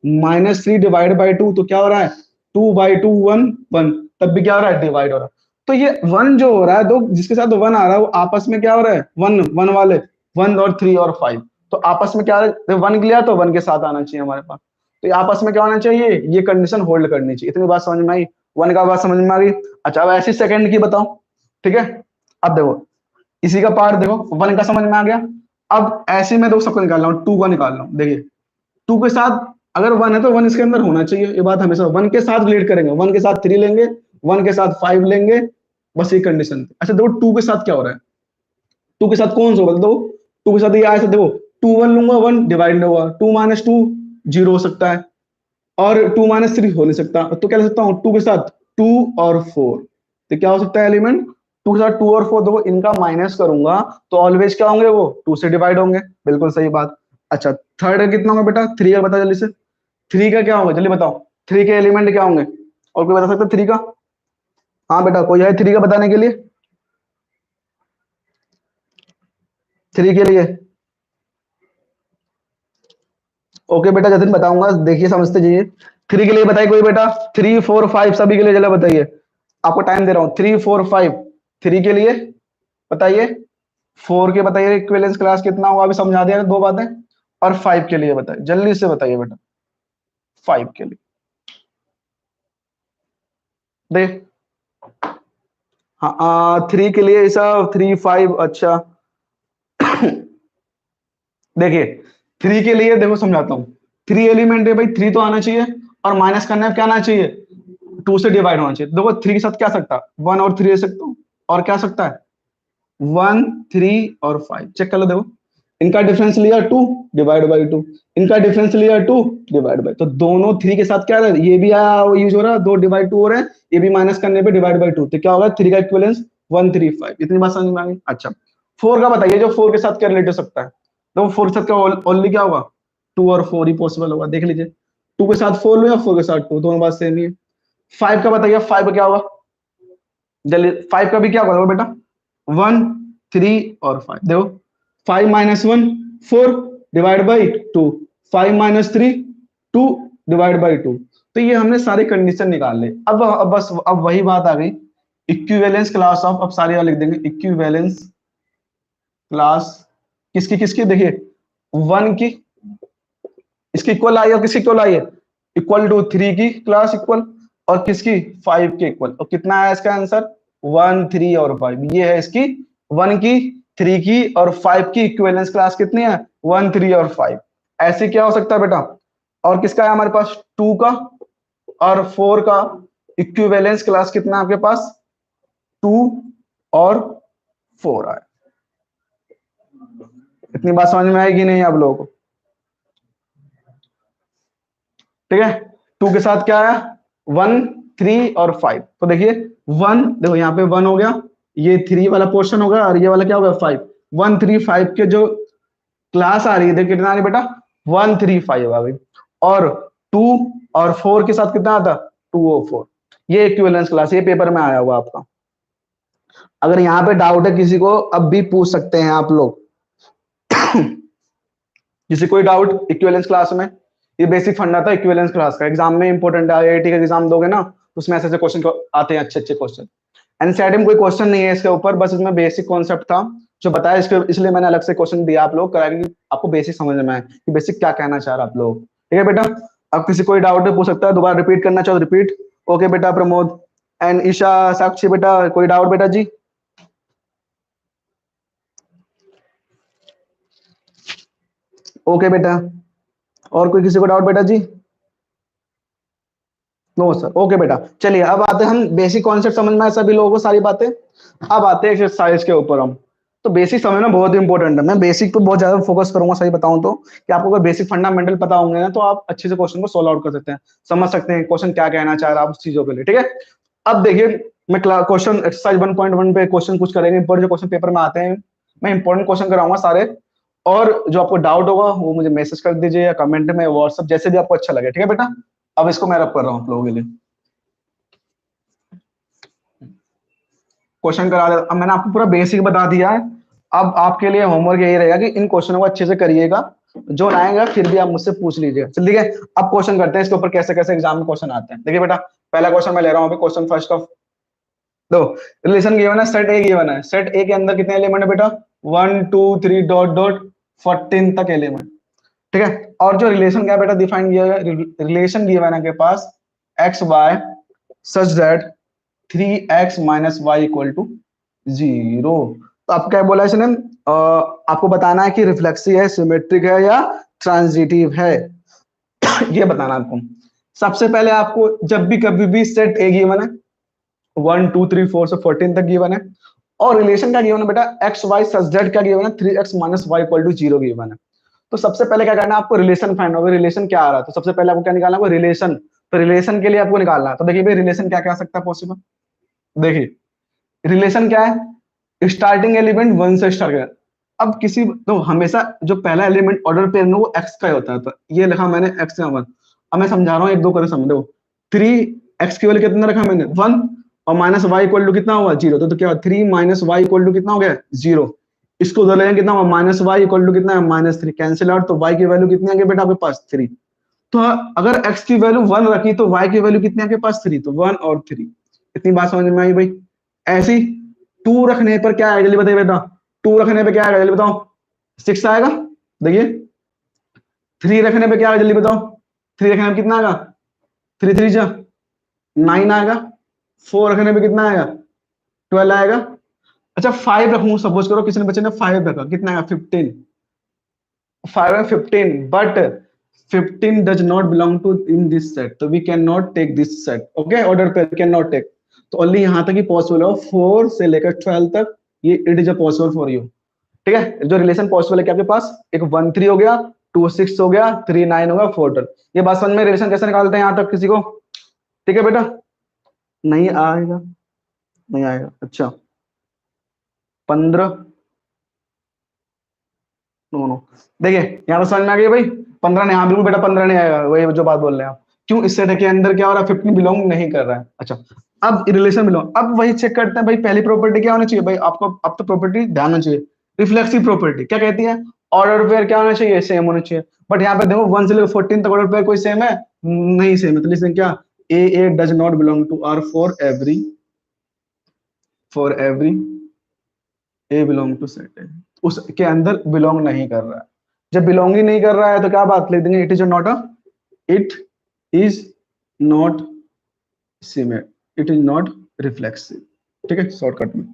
-3 डिवाइड बाई 2, तो क्या हो रहा है 2 बाई 2 1 1, तब भी क्या हो रहा है डिवाइड हो रहा है। तो ये वन जो हो रहा है, दो जिसके साथ वन आ रहा है वो आपस में क्या हो रहा है, वन वन वाले, 1 और 3 और 5, तो आपस में क्या आ रहा है, वन लिया तो वन के साथ आना चाहिए हमारे पास, तो ये आपस में क्या होना चाहिए, ये कंडीशन होल्ड करनी चाहिए। इतनी बात समझ में आई, वन का बात समझ में आ गई। अच्छा अब ऐसी सेकंड की बताओ, ठीक है। अब देखो इसी का पार्ट देखो, वन का समझ में आ गया। अब ऐसे में दो सबको निकाल रहा हूँ, टू का निकाल रहा हूँ। देखिए टू के साथ अगर वन है तो वन इसके अंदर होना चाहिए, ये बात हमेशा वन के साथ रिलेट करेंगे, वन के साथ 3 लेंगे, वन के साथ 5 लेंगे, बस ये कंडीशन। अच्छा देखो टू के साथ क्या हो रहा है, टू के साथ कौन सा होगा, देखो टू के साथ ये आया, देखो 2 1 लूंगा, 1 डिवाइड होगा, 2 माइनस 2 जीरो हो सकता है, और 2 माइनस 3 हो नहीं सकता, तो क्या लिख सकता हूँ टू के साथ 2 और 4, तो क्या हो सकता है एलिमेंट, टू के साथ 2 और 4, देखो इनका माइनस करूंगा तो ऑलवेज क्या होंगे, वो 2 से डिवाइड होंगे, बिल्कुल सही बात। अच्छा थर्ड कितना होगा बेटा, 3 का बता जल्दी से, 3 का क्या होगा जल्दी बताओ, 3 के एलिमेंट क्या होंगे, और कोई बता सकता है 3 का। हाँ बेटा कोई है 3 का बताने के लिए, 3 के लिए। ओके बेटा जतिन बताऊंगा, देखिए समझते जाइए। 3 के लिए बताइए कोई बेटा, 3 4 5 सभी के लिए जल्दी बताइए, आपको टाइम दे रहा हूँ। 3 4 5 3 के लिए बताइए, 4 के बताइए इक्विवेलेंस क्लास कितना होगा, अभी समझा दिया दो बातें, और 5 के लिए बताइए जल्दी से बताइए बेटा, 5 के लिए देख। हाँ 3 के लिए ऐसा 3 5, अच्छा देखिए 3 के लिए देखो समझाता हूँ, 3 एलिमेंट है भाई, 3 तो आना चाहिए, और माइनस करना है क्या आना चाहिए, 2 से डिवाइड होना चाहिए। देखो 3 के साथ क्या सकता, 1 और 3 ले सकता हूँ, और क्या हो सकता है 1 3 और 5। चेक कर लो, देखो इनका डिफरेंस लिया 2 डिवाइड बाई 2, इनका डिफरेंस लिया 2 डिवाइड बाई, तो दोनों 3 के साथ क्या रहा है, ये भी आया यूज हो रहा है, 2 डिवाइड 2 हो रहे हैं, ये भी माइनस करने पे डिवाइड बाई 2, तो क्या होगा 3 का इक्विवेलेंस 1 3 5। इतनी बात समझ में आ गई। अच्छा 4 का बताइए, जो 4 के साथ क्या रिलेट हो सकता है, तो 4 के साथ क्या ओनली क्या होगा 2 और 4 ही पॉसिबल होगा। देख लीजिए 2 के साथ 4 लो या 4 के साथ 2, दोनों बात सेम ही है। 5 का बताइए, 5 का क्या होगा, जल्दी 5 का भी क्या होगा बेटा 1 3 और 5। देखो 5 minus 1 4 divide by 2, 5 minus 3 2 divide by 2। तो ये हमने सारे कंडीशन निकाल ले। अब बस अब वही बात आ गई, इक्विवेलेंस क्लास ऑफ, अब सारे लिख देंगे इक्विवेलेंस क्लास किसकी किसकी, देखिए 1 की इसकी इक्वल आई और किसकी इक्वल आई है, इक्वल टू 3 की क्लास इक्वल, और किसकी 5 के इक्वल। और कितना है इसका आंसर 1 3 और 5, ये है इसकी 1 की 3 की और 5 की इक्विवेलेंस क्लास कितनी है 1 3 और 5। ऐसे क्या हो सकता है बेटा, और किसका है हमारे पास 2 का और 4 का इक्विवेलेंस क्लास कितना है आपके पास 2 और 4 आए। इतनी बात समझ में आएगी नहीं आप लोगों को, ठीक है। 2 के साथ क्या आया 1 3 और 5, तो देखिए 1, देखो यहाँ पे 1 हो गया, ये 3 वाला पोर्शन होगा और ये वाला क्या होगा 5, 1 3 5 के जो क्लास आ रही है देखिए कितना आ रही है बेटा 1 3 5 आ गई, और 2 और 4 के साथ कितना आता 2 और 4, ये इक्विवेलेंस क्लास, ये पेपर में आया हुआ आपका। अगर यहाँ पे डाउट है किसी को अब भी पूछ सकते हैं आप लोग किसी कोई डाउट इक्विवेलेंस क्लास में, ये बेसिक फंडा था इक्विवेलेंस क्लास का, एग्जाम में इंपॉर्टेंट है, आईआईटी का एग्जाम दोगे ना तो उसमें ऐसे ऐसे क्वेश्चन आते हैं, अच्छे अच्छे क्वेश्चन। एनसीईआरटी में कोई क्वेश्चन नहीं है इसके ऊपर, बस इसमें बेसिक कॉन्सेप्ट था जो बताया इसके, इसलिए मैंने अलग से क्वेश्चन दिया आप लोग कराएंगे, आपको बेसिक समझ में आए कि बेसिक क्या कहना चाह रहा आप लोग, ठीक है बेटा। अब किसी कोई डाउट है पूछ सकता है, दोबारा रिपीट करना चाहो रिपीट। ओके बेटा प्रमोद एंड ईशा साक्षी, बेटा कोई डाउट बेटा जी, ओके बेटा, और कोई किसी को डाउट बेटा जी, नो सर, ओके बेटा। चलिए अब आते हैं हम बेसिक कॉन्सेप्ट समझ में आए सभी लोगों को सारी बातें, अब आते हैं एक्सरसाइज के ऊपर हम। तो बेसिक समझना बहुत इंपॉर्टेंट है, मैं बेसिक पे बहुत ज्यादा फोकस करूंगा सही बताऊं तो, कि आपको अगर बेसिक फंडामेंटल पता होंगे ना तो आप अच्छे से क्वेश्चन को सोल्व आउट कर सकते हैं, समझ सकते हैं क्वेश्चन क्या कहना चाह रहा है आप उस चीजों के लिए, ठीक है। अब देखिए मैं क्वेश्चन एक्सरसाइज 1.1 पे क्वेश्चन कुछ करेंगे, इंपॉर्टेंट जो क्वेश्चन पेपर में आते हैं मैं इंपॉर्टेंट क्वेश्चन कराऊंगा सारे, और जो आपको डाउट होगा वो मुझे मैसेज कर दीजिए या कमेंट में व्हाट्सएप जैसे भी आपको अच्छा लगे, ठीक है बेटा। अब इसको मैं रब कर रहा हूँ आप लोगों के लिए, क्वेश्चन करा अब मैंने आपको पूरा बेसिक बता दिया है। अब आपके लिए होमवर्क यही रहेगा कि इन क्वेश्चनों को अच्छे से करिएगा, जो आएगा फिर भी आप मुझसे पूछ लीजिएगा, चल ठीक है। अब क्वेश्चन करते हैं इसके ऊपर कैसे कैसे एग्जाम में क्वेश्चन आते हैं। देखिए बेटा पहला क्वेश्चन मैं ले रहा हूँ क्वेश्चन फर्स्ट ऑफ दो, रिलेशन गिवन है, सेट ए गिवन है, सेट ए के अंदर कितने एलिमेंट है बेटा 1 2 3 डॉट डॉट 14 तक एलिमेंट, ठीक है। और जो रिलेशन क्या बेटा डिफाइन किया गया, रिलेशन गिवन है के पास X Y such that 3x minus Y equal to 0। तो आपको क्या बोला इसने, आपको बताना है कि रिफ्लेक्सिव है, सिमेट्रिक है या ट्रांजिटिव है ये बताना आपको। सबसे पहले आपको जब भी कभी भी सेट ए गिवन है 1 2 3 4 से 14 तक गिवन है, और रिलेशन क्या गिवन है बेटा एक्स वाई सच दैट क्या गिवन है 3x minus Y equal to 0 given है। तो सबसे पहले क्या करना है आपको रिलेशन फाइंड होगा, रिलेशन क्या आ रहा है, तो सबसे पहले आपको क्या निकालना है रिलेशन, तो रिलेशन के लिए आपको निकालना है, तो देखिए भाई रिलेशन क्या क्या सकता है पॉसिबल, देखिए रिलेशन क्या है स्टार्टिंग एलिमेंट 1 से स्टार्ट कर, अब किसी तो हमेशा जो पहला एलिमेंट ऑर्डर पे वो एक्स का ही होता है, तो ये लिखा मैंने एक्स का 1। अब मैं समझा रहा हूँ एक दो कर समझो, 3x की वैल्यू कितना रखा मैंने 1 और माइनस वाई इक्वल टू कितना हुआ 0, तो क्या 3 माइनस वाई इक्वल टू कितना हो गया 0। इसको उधर लेंगे कितना हुआ माइनस वाई इक्वल टू कितना है -3, कैंसिल आउट, तो y की वैल्यू कितनी आ गई बेटा आपके पास 3। तो अगर x की वैल्यू 1 रखी तो y की वैल्यू कितनी आपके पास 3, तो 1 और 3। इतनी बात समझ में आई भाई। ऐसी 2 रखने पर क्या आएगा जल्दी बताइए बेटा, 2 रखने पे क्या आएगा जल्दी बताओ 6 आएगा, देखिए 3 रखने पे क्या आएगा जल्दी बताओ, 3 रखने पे कितना आएगा 3 3 जा 9 आएगा, 4 रखने पे कितना आएगा 12 आएगा। अच्छा 5 रखूं, सपोज करो किसी ने बच्चे ने 5 रखा, कितना आएगा 15, 5 है 15, but 15 does not belong to in this set, तो we cannot take this set, okay, order pair cannot take। तो ओनली यहाँ तक ही पॉसिबल हो, 4 से लेकर 12 तक ये it is a possible for you. ठीक है, जो रिलेशन पॉसिबल है क्या आपके पास, एक 1 3 हो गया, 2 6 हो गया, 3 9 होगा, 4 12। ये बात समझ में, रिलेशन कैसे निकालते हैं यहाँ तक किसी को? ठीक है बेटा, नहीं आएगा, नहीं आएगा, अच्छा 15, नो नो, देखिए यहाँ पे समझ में आ गई भाई, 15 नहीं, हाँ बिल्कुल बेटा 15 नहीं आएगा, वही जो बात बोल रहे हैं आप। क्यों, इस सेट के अंदर क्या हो रहा है, 15 बिलोंग नहीं कर रहा है। अच्छा, अब रिलेशन बिलोंग, अब वही चेक करते हैं भाई, पहली प्रॉपर्टी क्या होनी चाहिए भाई आपको, अब तो प्रॉपर्टी ध्यान होना चाहिए। रिफ्लेक्सिव प्रॉपर्टी क्या कहती है, ऑर्डर पेयर क्या होना चाहिए, सेम होना चाहिए। बट यहाँ पे देखो 1 से लेकर 14 तक ऑर्डर पेयर कोई सेम है, नहीं सेम है, तो लिखें क्या, A does not belong to R for every A belong to set है, उसके अंदर बिलोंग नहीं कर रहा है। जब बिलोंग ही नहीं कर रहा है तो क्या बात लिख देंगे, it is not a, it is not symmetric, it is not reflexive. ठीक है, शॉर्टकट में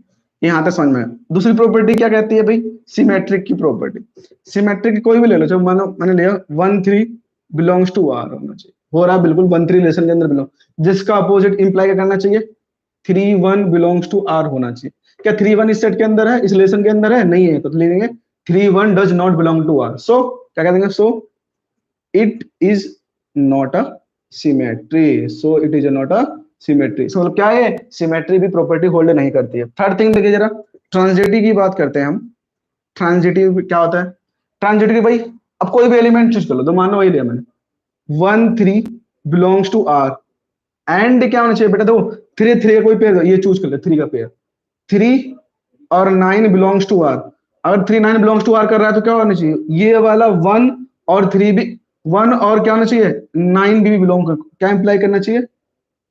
यहाँ तक समझ में आया। दूसरी प्रॉपर्टी क्या कहती है भाई, सिमेट्रिक की प्रॉपर्टी। सिमेट्रिक की कोई भी ले लो, जब मानो मैंने लिया 1 3 बिलोंग्स टू आर होना चाहिए, हो रहा है बिल्कुल 1 3 रिलेशन के अंदर बिलोंग, जिसका अपोजिट इंप्लाई क्या करना चाहिए, 3 1 बिलोंग्स टू आर होना चाहिए। क्या 3 1 इस सेट के अंदर है, इस रिलेशन के अंदर है, नहीं है, तो लिख देंगे 3 1 does not belong to R. So क्या कह देंगे, so it is not a symmetry, so it is not a symmetry. So मतलब क्या है, सिमेट्री भी प्रॉपर्टी होल्ड नहीं करती है। थर्ड थिंग देखिए जरा, ट्रांजिटिव की बात करते हैं हम। ट्रांजिटिव क्या होता है, ट्रांजिटिव भाई, अब कोई भी एलिमेंट चूज कर लो, तो मान लो वही लिया मैंने 1 3 बिलोंग्स टू आर, एंड क्या होना चाहिए बेटा, देखो 3 3 का कोई पेयर, ये चूज कर ले 3 का पेयर, 3 और 9 बिलोंग्स टू आर। अगर 3 9 बिलोंग्स टू आर कर रहा है तो क्या होना चाहिए, ये वाला 1 और 3 भी, 1 और क्या होना चाहिए, 9 भी बिलोंग कर, क्या इंप्लाई करना चाहिए,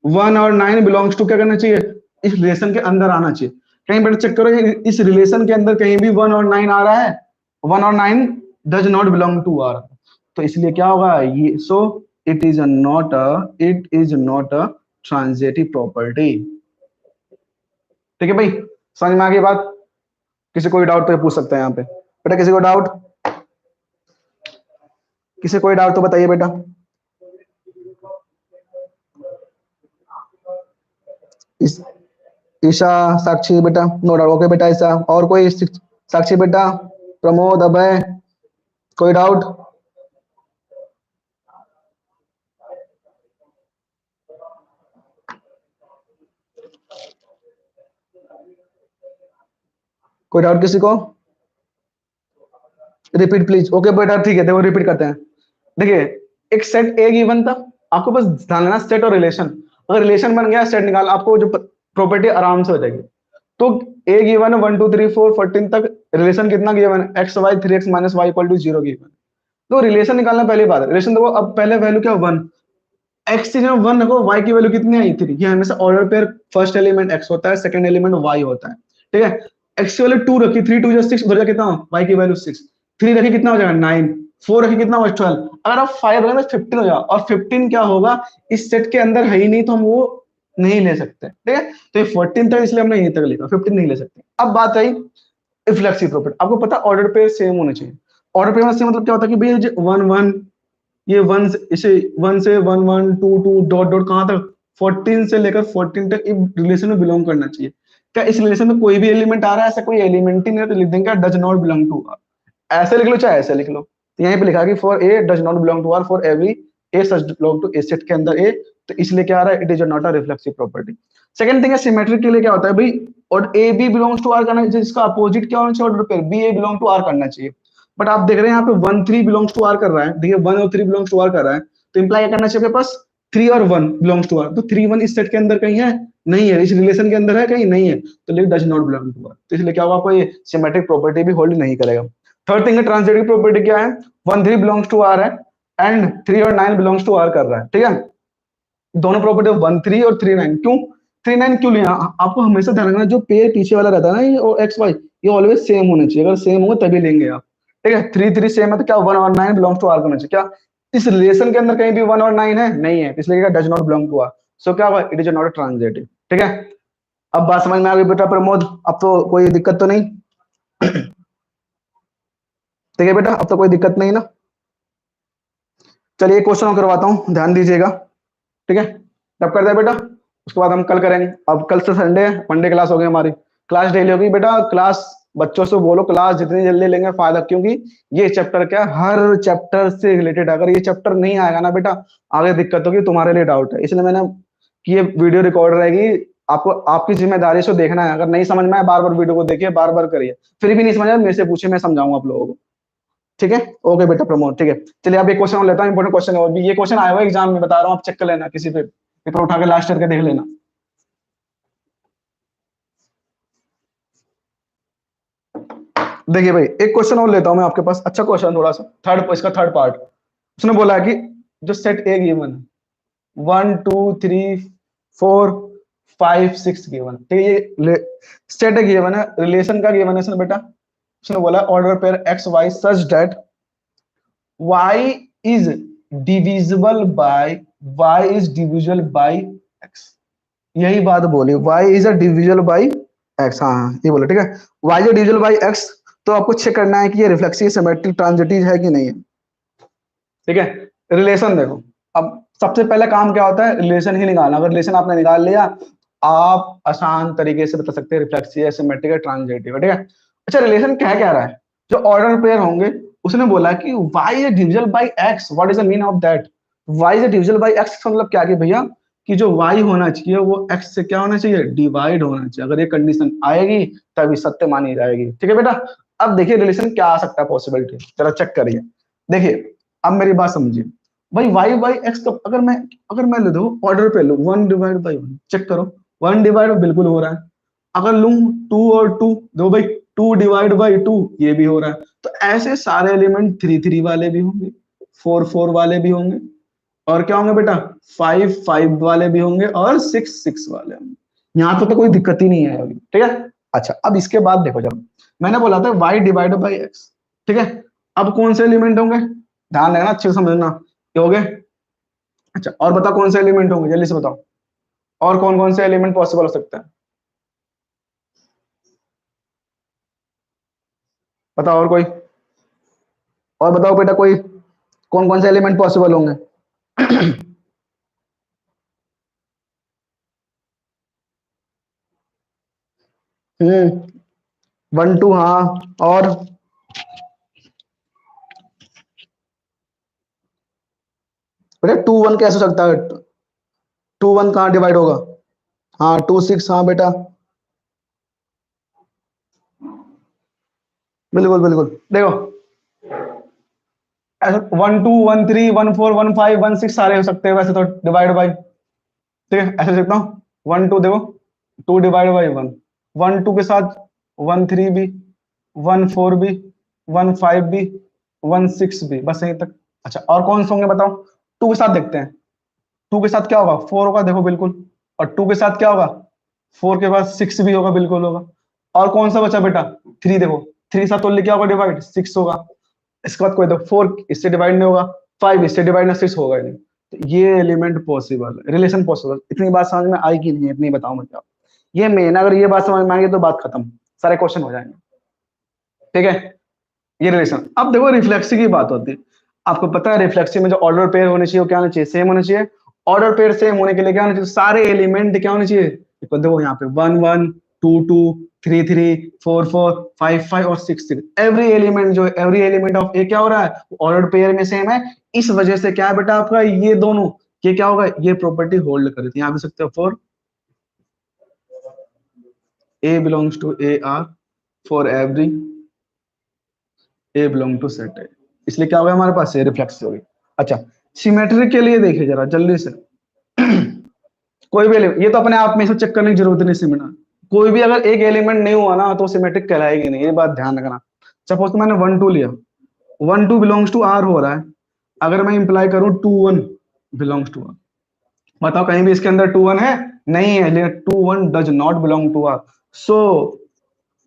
1 और 9 बिलोंग्स टू क्या करना चाहिए, इस रिलेशन के अंदर आना चाहिए। कहीं बेटा चेक करो, इस रिलेशन के अंदर कहीं भी 1 और 9 आ रहा है, 1 और 9 does not belong to R, तो इसलिए क्या होगा ये, so it is not a transitive property. ठीक है भाई, समझ में आ गई बात? किसी कोई डाउट तो पूछ सकता है यहाँ पे बेटा, किसी को डाउट, किसी कोई डाउट तो बताइए बेटा। इस ईशा, साक्षी बेटा, नो डाउट, ओके बेटा ईशा, और कोई साक्षी बेटा, प्रमोद, अभय, कोई डाउट? कोई डाउट किसी को? रिपीट प्लीज, ओके बेटा ठीक है, देखो रिपीट करते हैं। देखिए, एक सेट ए गिवन था, आपको बस ध्यान देना सेट और रिलेशन, अगर रिलेशन बन गया सेट निकाल, आपको जो प्रॉपर्टी आराम से हो जाएगी। तो ए गिवन है 1 2 3 4 14 तक, रिलेशन कितना गिवन है, X Y 3x minus Y equal to 0 given. तो रिलेशन निकालना पहली बात है, रिलेशन देखो, अब पहले वैल्यू क्या 1, एक्स की जगह 1 रखो, वाई की वैल्यू कितनी आई 3, ये हमेशा order pair first element x होता है, सेकंड एलिमेंट वाई होता है। ठीक है, एक्स की वैल्यू 2 रखी, 3 2 6, उधर जा कितना, वाई की वैल्यू 6, 3 रखी कितना हो जाएगा 9, 4 रखी कितना होगा 12, अगर आप 5 रखें तो 15 हो जाएगा, और 15 क्या होगा, इस सेट के अंदर है ही नहीं, तो हम वो नहीं ले सकते। ठीक है, तो ये 14 तक, इसलिए हमने यहीं तक लिखा, 15 नहीं ले सकते। अब बात आई रिफ्लेक्सिव प्रॉपर्टी, आपको पता ऑर्डर पेयर सेम होने चाहिए। ऑर्डर पेयर से मतलब क्या होता है कि भैया 1 1, ये वन इसे 1 से 1 1 2 2 डॉट डॉट कहां तक, 14 से लेकर 14 तक एक रिलेशन में बिलोंग करना चाहिए। क्या इस रिलेशन में कोई भी एलिमेंट आ रहा है, ऐसा कोई एलिमेंट ही नहीं है, तो लिख देंगे does not belong to R, ऐसे लिख लो चाहे ऐसे लिख लो। तो यहीं पे लिखा कि for A does not belong to R for every A such belong to A set के अंदर ए, तो इसलिए क्या आ रहा है, it is not a reflexive property. Second thing है सिमेट्रिक के लिए क्या होता है भाई, और A B belongs to R करना चाहिए, जिसका अपोजिट क्या होना चाहिए, order pair B A belong to R करना चाहिए। बट आप देख रहे हैं यहाँ पे 1 3 बिलोंग्स टू आर कर रहा है, देखिए 1 और 3 बिलोंग्स टू आर कर रहा है, तो इंप्लाई क्या करना चाहिए आपके पास, 3 और 1 बिलोंग्स टू आर, तो 3 1 इस सेट के अंदर कहीं है, नहीं है, इस रिलेशन के अंदर है कहीं, नहीं है, तो लिख does not belong to R, तो इसलिए क्या होगा, आपको ये सिमेट्रिक प्रॉपर्टी भी होल्ड नहीं करेगा। थर्ड थिंग है ट्रांजिटिव प्रॉपर्टी क्या है, 1 3 बिलोंग्स टू आर है, एंड 3 और 9 बिलोंग्स टू आर कर रहा है। ठीक है, दोनों प्रॉपर्टी 1 3 और 3 9, क्यों 3 9 क्यों लिया, आपको हमेशा ध्यान रखना, जो पेयर पीछे वाला रहता है ना, ये और एक्स वाई, ये ऑलवेज सेम होने चाहिए, अगर सेम होगा तभी लेंगे आप। ठीक है, 3 3 सेम है, तो क्या 1 और 9 बिलोंग्स टू आर करना चाहिए, क्या इस रिलेशन के अंदर कहीं भी 1 और 9 है, नहीं है, इसलिए क्या does not belong to R, so क्या होगा, it is not a transitive. ठीक है, अब बात समझ में आ गई बेटा प्रमोद, अब तो कोई दिक्कत तो नहीं? ठीक है बेटा, अब तो कोई दिक्कत नहीं ना? चलिए क्वेश्चन करवाता हूँ, ध्यान दीजिएगा। ठीक है, अब कर दिया बेटा, उसके बाद हम कल करेंगे। अब कल से संडे है, मंडे क्लास होगी हमारी, क्लास डेली होगी बेटा। क्लास बच्चों से बोलो क्लास जितनी जल्दी लेंगे फायदा, क्योंकि ये चैप्टर क्या है, हर चैप्टर से रिलेटेड। अगर ये चैप्टर नहीं आएगा ना बेटा, आगे दिक्कत होगी, तुम्हारे लिए डाउट है। इसलिए मैंने कि ये वीडियो रिकॉर्ड रहेगी, आपको आपकी जिम्मेदारी से देखना है। अगर नहीं समझ में आए बार बार वीडियो को देखिए, बार बार करिए। फिर भी नहीं समझ आए मेरे से पूछिए, मैं समझाऊंगा आप लोगों को। ठीक है, ओके बेटा प्रमोद, ठीक है। चलिए अब एक क्वेश्चन और लेता हूँ, इंपॉर्टेंट क्वेश्चन है। और भी ये क्वेश्चन आया हुआ है एग्जाम में, बता रहा हूँ, आप चेक कर लेना, किसी पे पेपर उठा के लास्ट करके देख लेना। देखिए भाई, एक क्वेश्चन और लेता हूं मैं आपके पास, अच्छा क्वेश्चन थोड़ा सा, थर्ड, इसका थर्ड पार्ट। उसने बोला है कि जो सेट ए गिवन है, 1 2 3 4 5 6 गिवन, ठीक है, ये सेट गिवन है, रिलेशन का गिवन है इसने बेटा। उसने बोला order pair X Y such that Y is divisible by, Y is divisible by X. यही बात बोली, Y is a divisible by X. हाँ ये बोला, ठीक है, Y is divisible by X. तो आपको चेक करना है कि ये रिफ्लेक्सिव सिमेट्रिक ट्रांजिटिव है कि नहीं है। ठीक है, रिलेशन देखो। अब सबसे पहले काम क्या होता है, रिलेशन ही निकालना। अगर रिलेशन आपने निकाल लिया, आप आसान तरीके से बता सकते हैं रिफ्लेक्सिव, सिमेट्रिक है, ट्रांजिटिव है। ठीक है, अच्छा रिलेशन क्या रहा है, जो ऑर्डर पेयर होंगे, उसने बोला कि y is divisible bye x, what is the mean of that. y is divisible bye x का मतलब क्या कि भैया कि जो y होना चाहिए वो x से क्या होना चाहिए, डिवाइड होना चाहिए। अगर ये कंडीशन आएगी तभी सत्य मानी जाएगी। ठीक है बेटा, अब देखिए रिलेशन क्या आ सकता है, पॉसिबिलिटी जरा चेक करिए। देखिए अब मेरी बात समझिए भाई, y बाई एक्स का अगर मैं ले दो ऑर्डर पे लू 1/1, चेक करो 1 बिल्कुल हो रहा है। अगर लू 2 और 2 दो भाई, 2/2 ये भी हो रहा है। तो ऐसे सारे एलिमेंट 3 3 वाले भी होंगे, 4 4 वाले भी होंगे, और क्या होंगे बेटा 5 5 वाले भी होंगे, और 6 6 वाले होंगे। यहाँ पे तो कोई दिक्कत ही नहीं है अभी। ठीक है, अच्छा अब इसके बाद देखो, जब मैंने बोला था y डिवाइडेड बाई एक्स, ठीक है, अब कौन से एलिमेंट होंगे, ध्यान रखना अच्छे से समझना, ये हो गए। अच्छा और बताओ कौन से एलिमेंट होंगे, जल्दी से बताओ, और कौन कौन से एलिमेंट पॉसिबल हो सकता है, बताओ और कोई, और बताओ बेटा कोई, कौन कौन से एलिमेंट पॉसिबल होंगे। हम्म, 1 2 हाँ, और बेटा 2 1 कैसे हो सकता है, 2 1 कहाँ डिवाइड होगा, हाँ 2 6, हाँ बेटा बिल्कुल बिल्कुल। देखो 1 2 1 3 1 4 1 5 1 6 सारे हो सकते हैं वैसे तो डिवाइड बाई। ठीक है ऐसे लिखता हूँ, 1 2 देखो 2/1, 1 2 के साथ 1 3 भी, 1 4 भी, 1 5 भी, 1 6 भी, बस यहीं तक। अच्छा और कौन से होंगे बताओ, 2 के साथ देखते हैं, 2 के साथ क्या होगा 4 होगा, देखो बिल्कुल। और 2 के साथ क्या होगा, 4 के बाद 6 भी होगा, बिल्कुल होगा। और कौन सा बचा बेटा 3, देखो 3 के साथ तो क्या होगा डिवाइड, 6 होगा। इसके बाद कोई देखो 4 इससे डिवाइड नहीं होगा, 5 इससे डिवाइड ना, 6 होगा ही नहीं। तो ये एलिमेंट पॉसिबल, रिलेशन पॉसिबल। इतनी बात समझ में आई कि नहीं, इतनी बताओ मुझे आप। ये मेन, अगर ये बात समझ में आएगी तो बात खत्म, सारे क्वेश्चन हो जाएंगे। ठीक है, ये रिलेशन। अब देखो रिफ्लेक्सिव की बात होती है, आपको पता है रिफ्लेक्सिव में जो ऑर्डर पेयर होने चाहिए वो क्या होना चाहिए, सेम होना चाहिए। ऑर्डर पेयर सेम होने के लिए क्या होना चाहिए, सारे एलिमेंट क्या होने चाहिए, देखो यहाँ पे 1 1 2 2 3 3 4 4 5 5 और 6 6, एवरी एलिमेंट जो एवरी एलिमेंट ऑफ ए क्या हो रहा है, ऑर्डर पेयर में सेम है। इस वजह से क्या है बेटा आपका ये दोनों, ये क्या होगा, ये प्रॉपर्टी होल्ड कर रही थी। यहाँ पे सकते हो for A belongs to A R, for every A belong to set है, इसलिए क्या हो गया हमारे पास, ये रिफ्लेक्स हो गई। अच्छा सिमेट्रिक के लिए देखिए जरा जल्दी से। कोई भी एलिमेंट, ये तो अपने आप में इसे चेक करने की जरूरत नहीं सिमटा, कोई भी अगर एक एलिमेंट नहीं हुआ ना तो सिमेट्रिक कहलाएगी नहीं, ये बात ध्यान रखना। सपोज तो मैंने 1 2 लिया, 1 2 बिलोंग्स टू आर हो रहा है, अगर मैं इंप्लाई करूं 2 1 बिलोंग्स टू आर, बताओ कहीं भी इसके अंदर 2 1 है, नहीं है, लेकिन 2 1 does not belong to R, so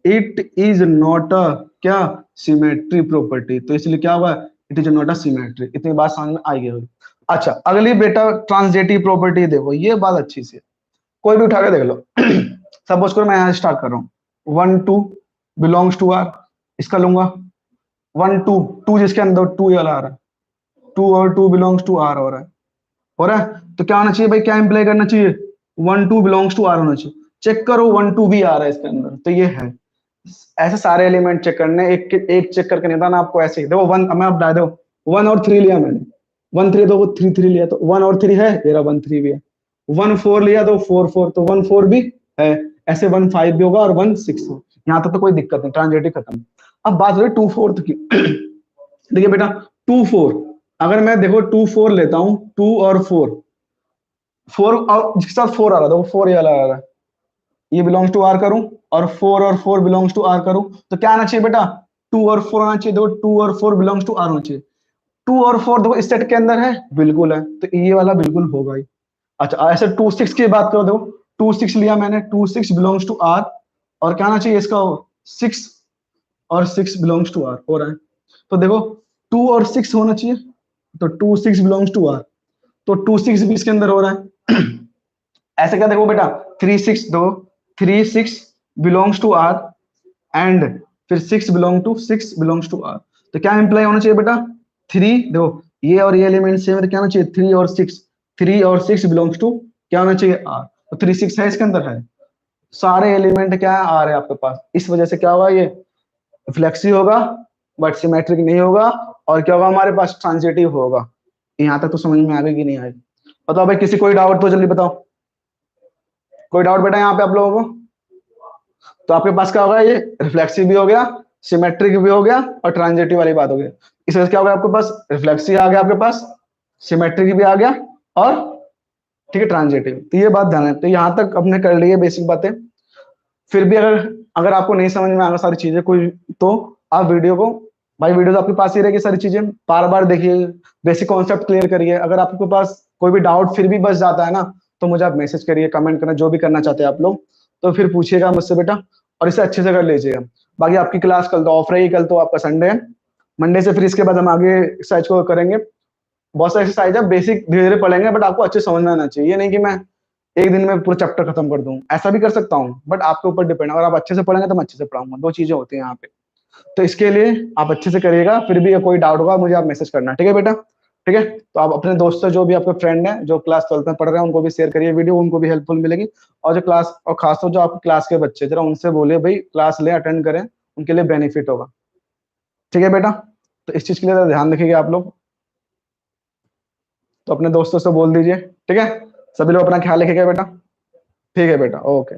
it is not a क्या, सिमेट्री प्रॉपर्टी। तो इसलिए क्या होगा, it is not a symmetry. इतनी बात समझ में आई होगी। अच्छा अगली बेटा ट्रांजिटिव प्रॉपर्टी देखो, ये बात अच्छी सी है, कोई भी उठा के देख लो। सपोज करो मैं यहाँ स्टार्ट कर रहा हूँ, 1 2 बिलोंग्स टू आर, इसका लूंगा 1 2 2 जिसके अंदर 2 वाला आ रहा है, 2 और 2 बिलोंग्स टू आर हो रहा है, हो रहा है। तो क्या होना चाहिए भाई, क्या इंप्लाई करना चाहिए, 1 2 बिलोंग्स टू आर होना चाहिए। चेक करो 1 2 भी आ रहा है इसके अंदर, तो ये है। ऐसे सारे एलिमेंट चेक करने, एक चेक करके नहीं था ना आपको। ऐसे देखो 1, मैं आप बता दो 1 और 3 लिया मैंने, 1 3 तो 3 3 लिया, तो 1 और 3 है, मेरा 1 3 भी है। 1 4 लिया तो 4 4, तो 1 4 भी है। ऐसे 1 5 भी होगा और 1 6 हो। यहाँ तक तो कोई दिक्कत नहीं, ट्रांजिटिव खत्म। अब बात हो रही 2 4 की। देखिए बेटा 2 4, अगर मैं देखो 2 4 लेता हूं, 2 और 4, 4 और जिसके साथ 4 आ रहा था वो 4 ये वाला आ रहा है, ये बिलोंग्स टू आर करूं, और 4 बिलोंग्स टू आर करूं, तो क्या आना चाहिए बेटा? 2 और 4 आना चाहिए। देखो 2 और 4 बिलोंग्स टू आर होना चाहिए। 2 और 4 देखो इस सेट के अंदर है, बिल्कुल है, तो ये वाला बिल्कुल होगा ही। अच्छा ऐसे 2 6 की बात करो, देखो 2 6 लिया मैंने, 2 6 बिलोंग्स टू आर, और क्या आना चाहिए इसका? 6 और 6 बिलोंग्स टू आर हो रहा है। तो देखो 2 और 6 होना चाहिए, तो 2 6 बिलोंग्स टू आर, तो 2 6 भी इसके अंदर हो रहा है। ऐसे क्या देखो बेटा 3 6 दो, 3 6 बिलोंग्स टू आर, एंड फिर 6 बिलोंग्स टू आर, तो क्या इंप्लाई होना चाहिए बेटा? 3 देखो ये और ये एलिमेंट सेम है, तो क्या होना चाहिए? 3 और 6 बिलोंग्स टू क्या होना चाहिए? आर। तो 3 6 है इसके अंदर है, सारे एलिमेंट क्या है? आ रहे हैं आपके पास। इस वजह से क्या होगा, ये फ्लेक्सी होगा बट सिमेट्रिक नहीं होगा, और क्या होगा हमारे पास? ट्रांजिटिव होगा। यहाँ तक तो समझ में आ गई कि नहीं आएगी? बताओ भाई, किसी कोई डाउट तो जल्दी बताओ, कोई डाउट बेटा यहाँ पे आप लोगों को? तो आपके पास क्या होगा, ये रिफ्लेक्सिव भी हो गया, सिमेट्रिक भी हो गया, और ट्रांजिटिव वाली बात हो गई। इस वजह से क्या होगा आपके पास? रिफ्लेक्सिव आ गया आपके पास, सिमेट्रिक भी आ गया, और ठीक है ट्रांजिटिव। तो ये बात ध्यान है। तो यहाँ तक अपने कर लिए बेसिक बातें। फिर भी अगर अगर आपको नहीं समझ में आएगा सारी चीजें कोई, तो आप वीडियो को, भाई वीडियो तो आपके पास ही रहेगी, सारी चीजें बार बार देखिए, बेसिक कॉन्सेप्ट क्लियर करिए। अगर आपके पास कोई भी डाउट फिर भी बच जाता है ना, तो मुझे आप मैसेज करिए, कमेंट करना, जो भी करना चाहते हैं आप लोग, तो फिर पूछिएगा मुझसे बेटा, और इसे अच्छे से कर लीजिएगा। बाकी आपकी क्लास कल तो ऑफ रहेगी, कल तो आपका संडे है, मंडे से फिर इसके बाद हम आगे एक्सरसाइज को करेंगे। बहुत सारी एक्सरसाइज है, बेसिक धीरे धीरे पढ़ेंगे, बट आपको अच्छे समझ में आना चाहिए। ये नहीं कि मैं एक दिन में पूरा चैप्टर खत्म कर दूं, ऐसा भी कर सकता हूँ, बट आपके ऊपर डिपेंड। अगर आप अच्छे से पढ़ेंगे तो मैं अच्छे से पढ़ाऊंगा, दो चीजें होती हैं यहाँ पे। तो इसके लिए आप अच्छे से करिएगा। फिर भी कोई डाउट होगा मुझे आप मैसेज करना, ठीक है बेटा? ठीक है, तो आप अपने दोस्तों, जो भी आपके फ्रेंड हैं जो क्लास 12 में पढ़ रहे हैं, उनको भी शेयर करिए वीडियो, उनको भी हेल्पफुल मिलेगी। और जो क्लास, और खासतौर जो आपकी क्लास के बच्चे, जरा उनसे बोलिए भाई क्लास ले, अटेंड करें, उनके लिए बेनिफिट होगा। ठीक है बेटा, तो इस चीज के लिए जरा ध्यान रखिएगा आप लोग, तो अपने दोस्तों से बोल दीजिए। ठीक है, सभी लोग अपना ख्याल रखिएगा बेटा। ठीक है बेटा, ओके।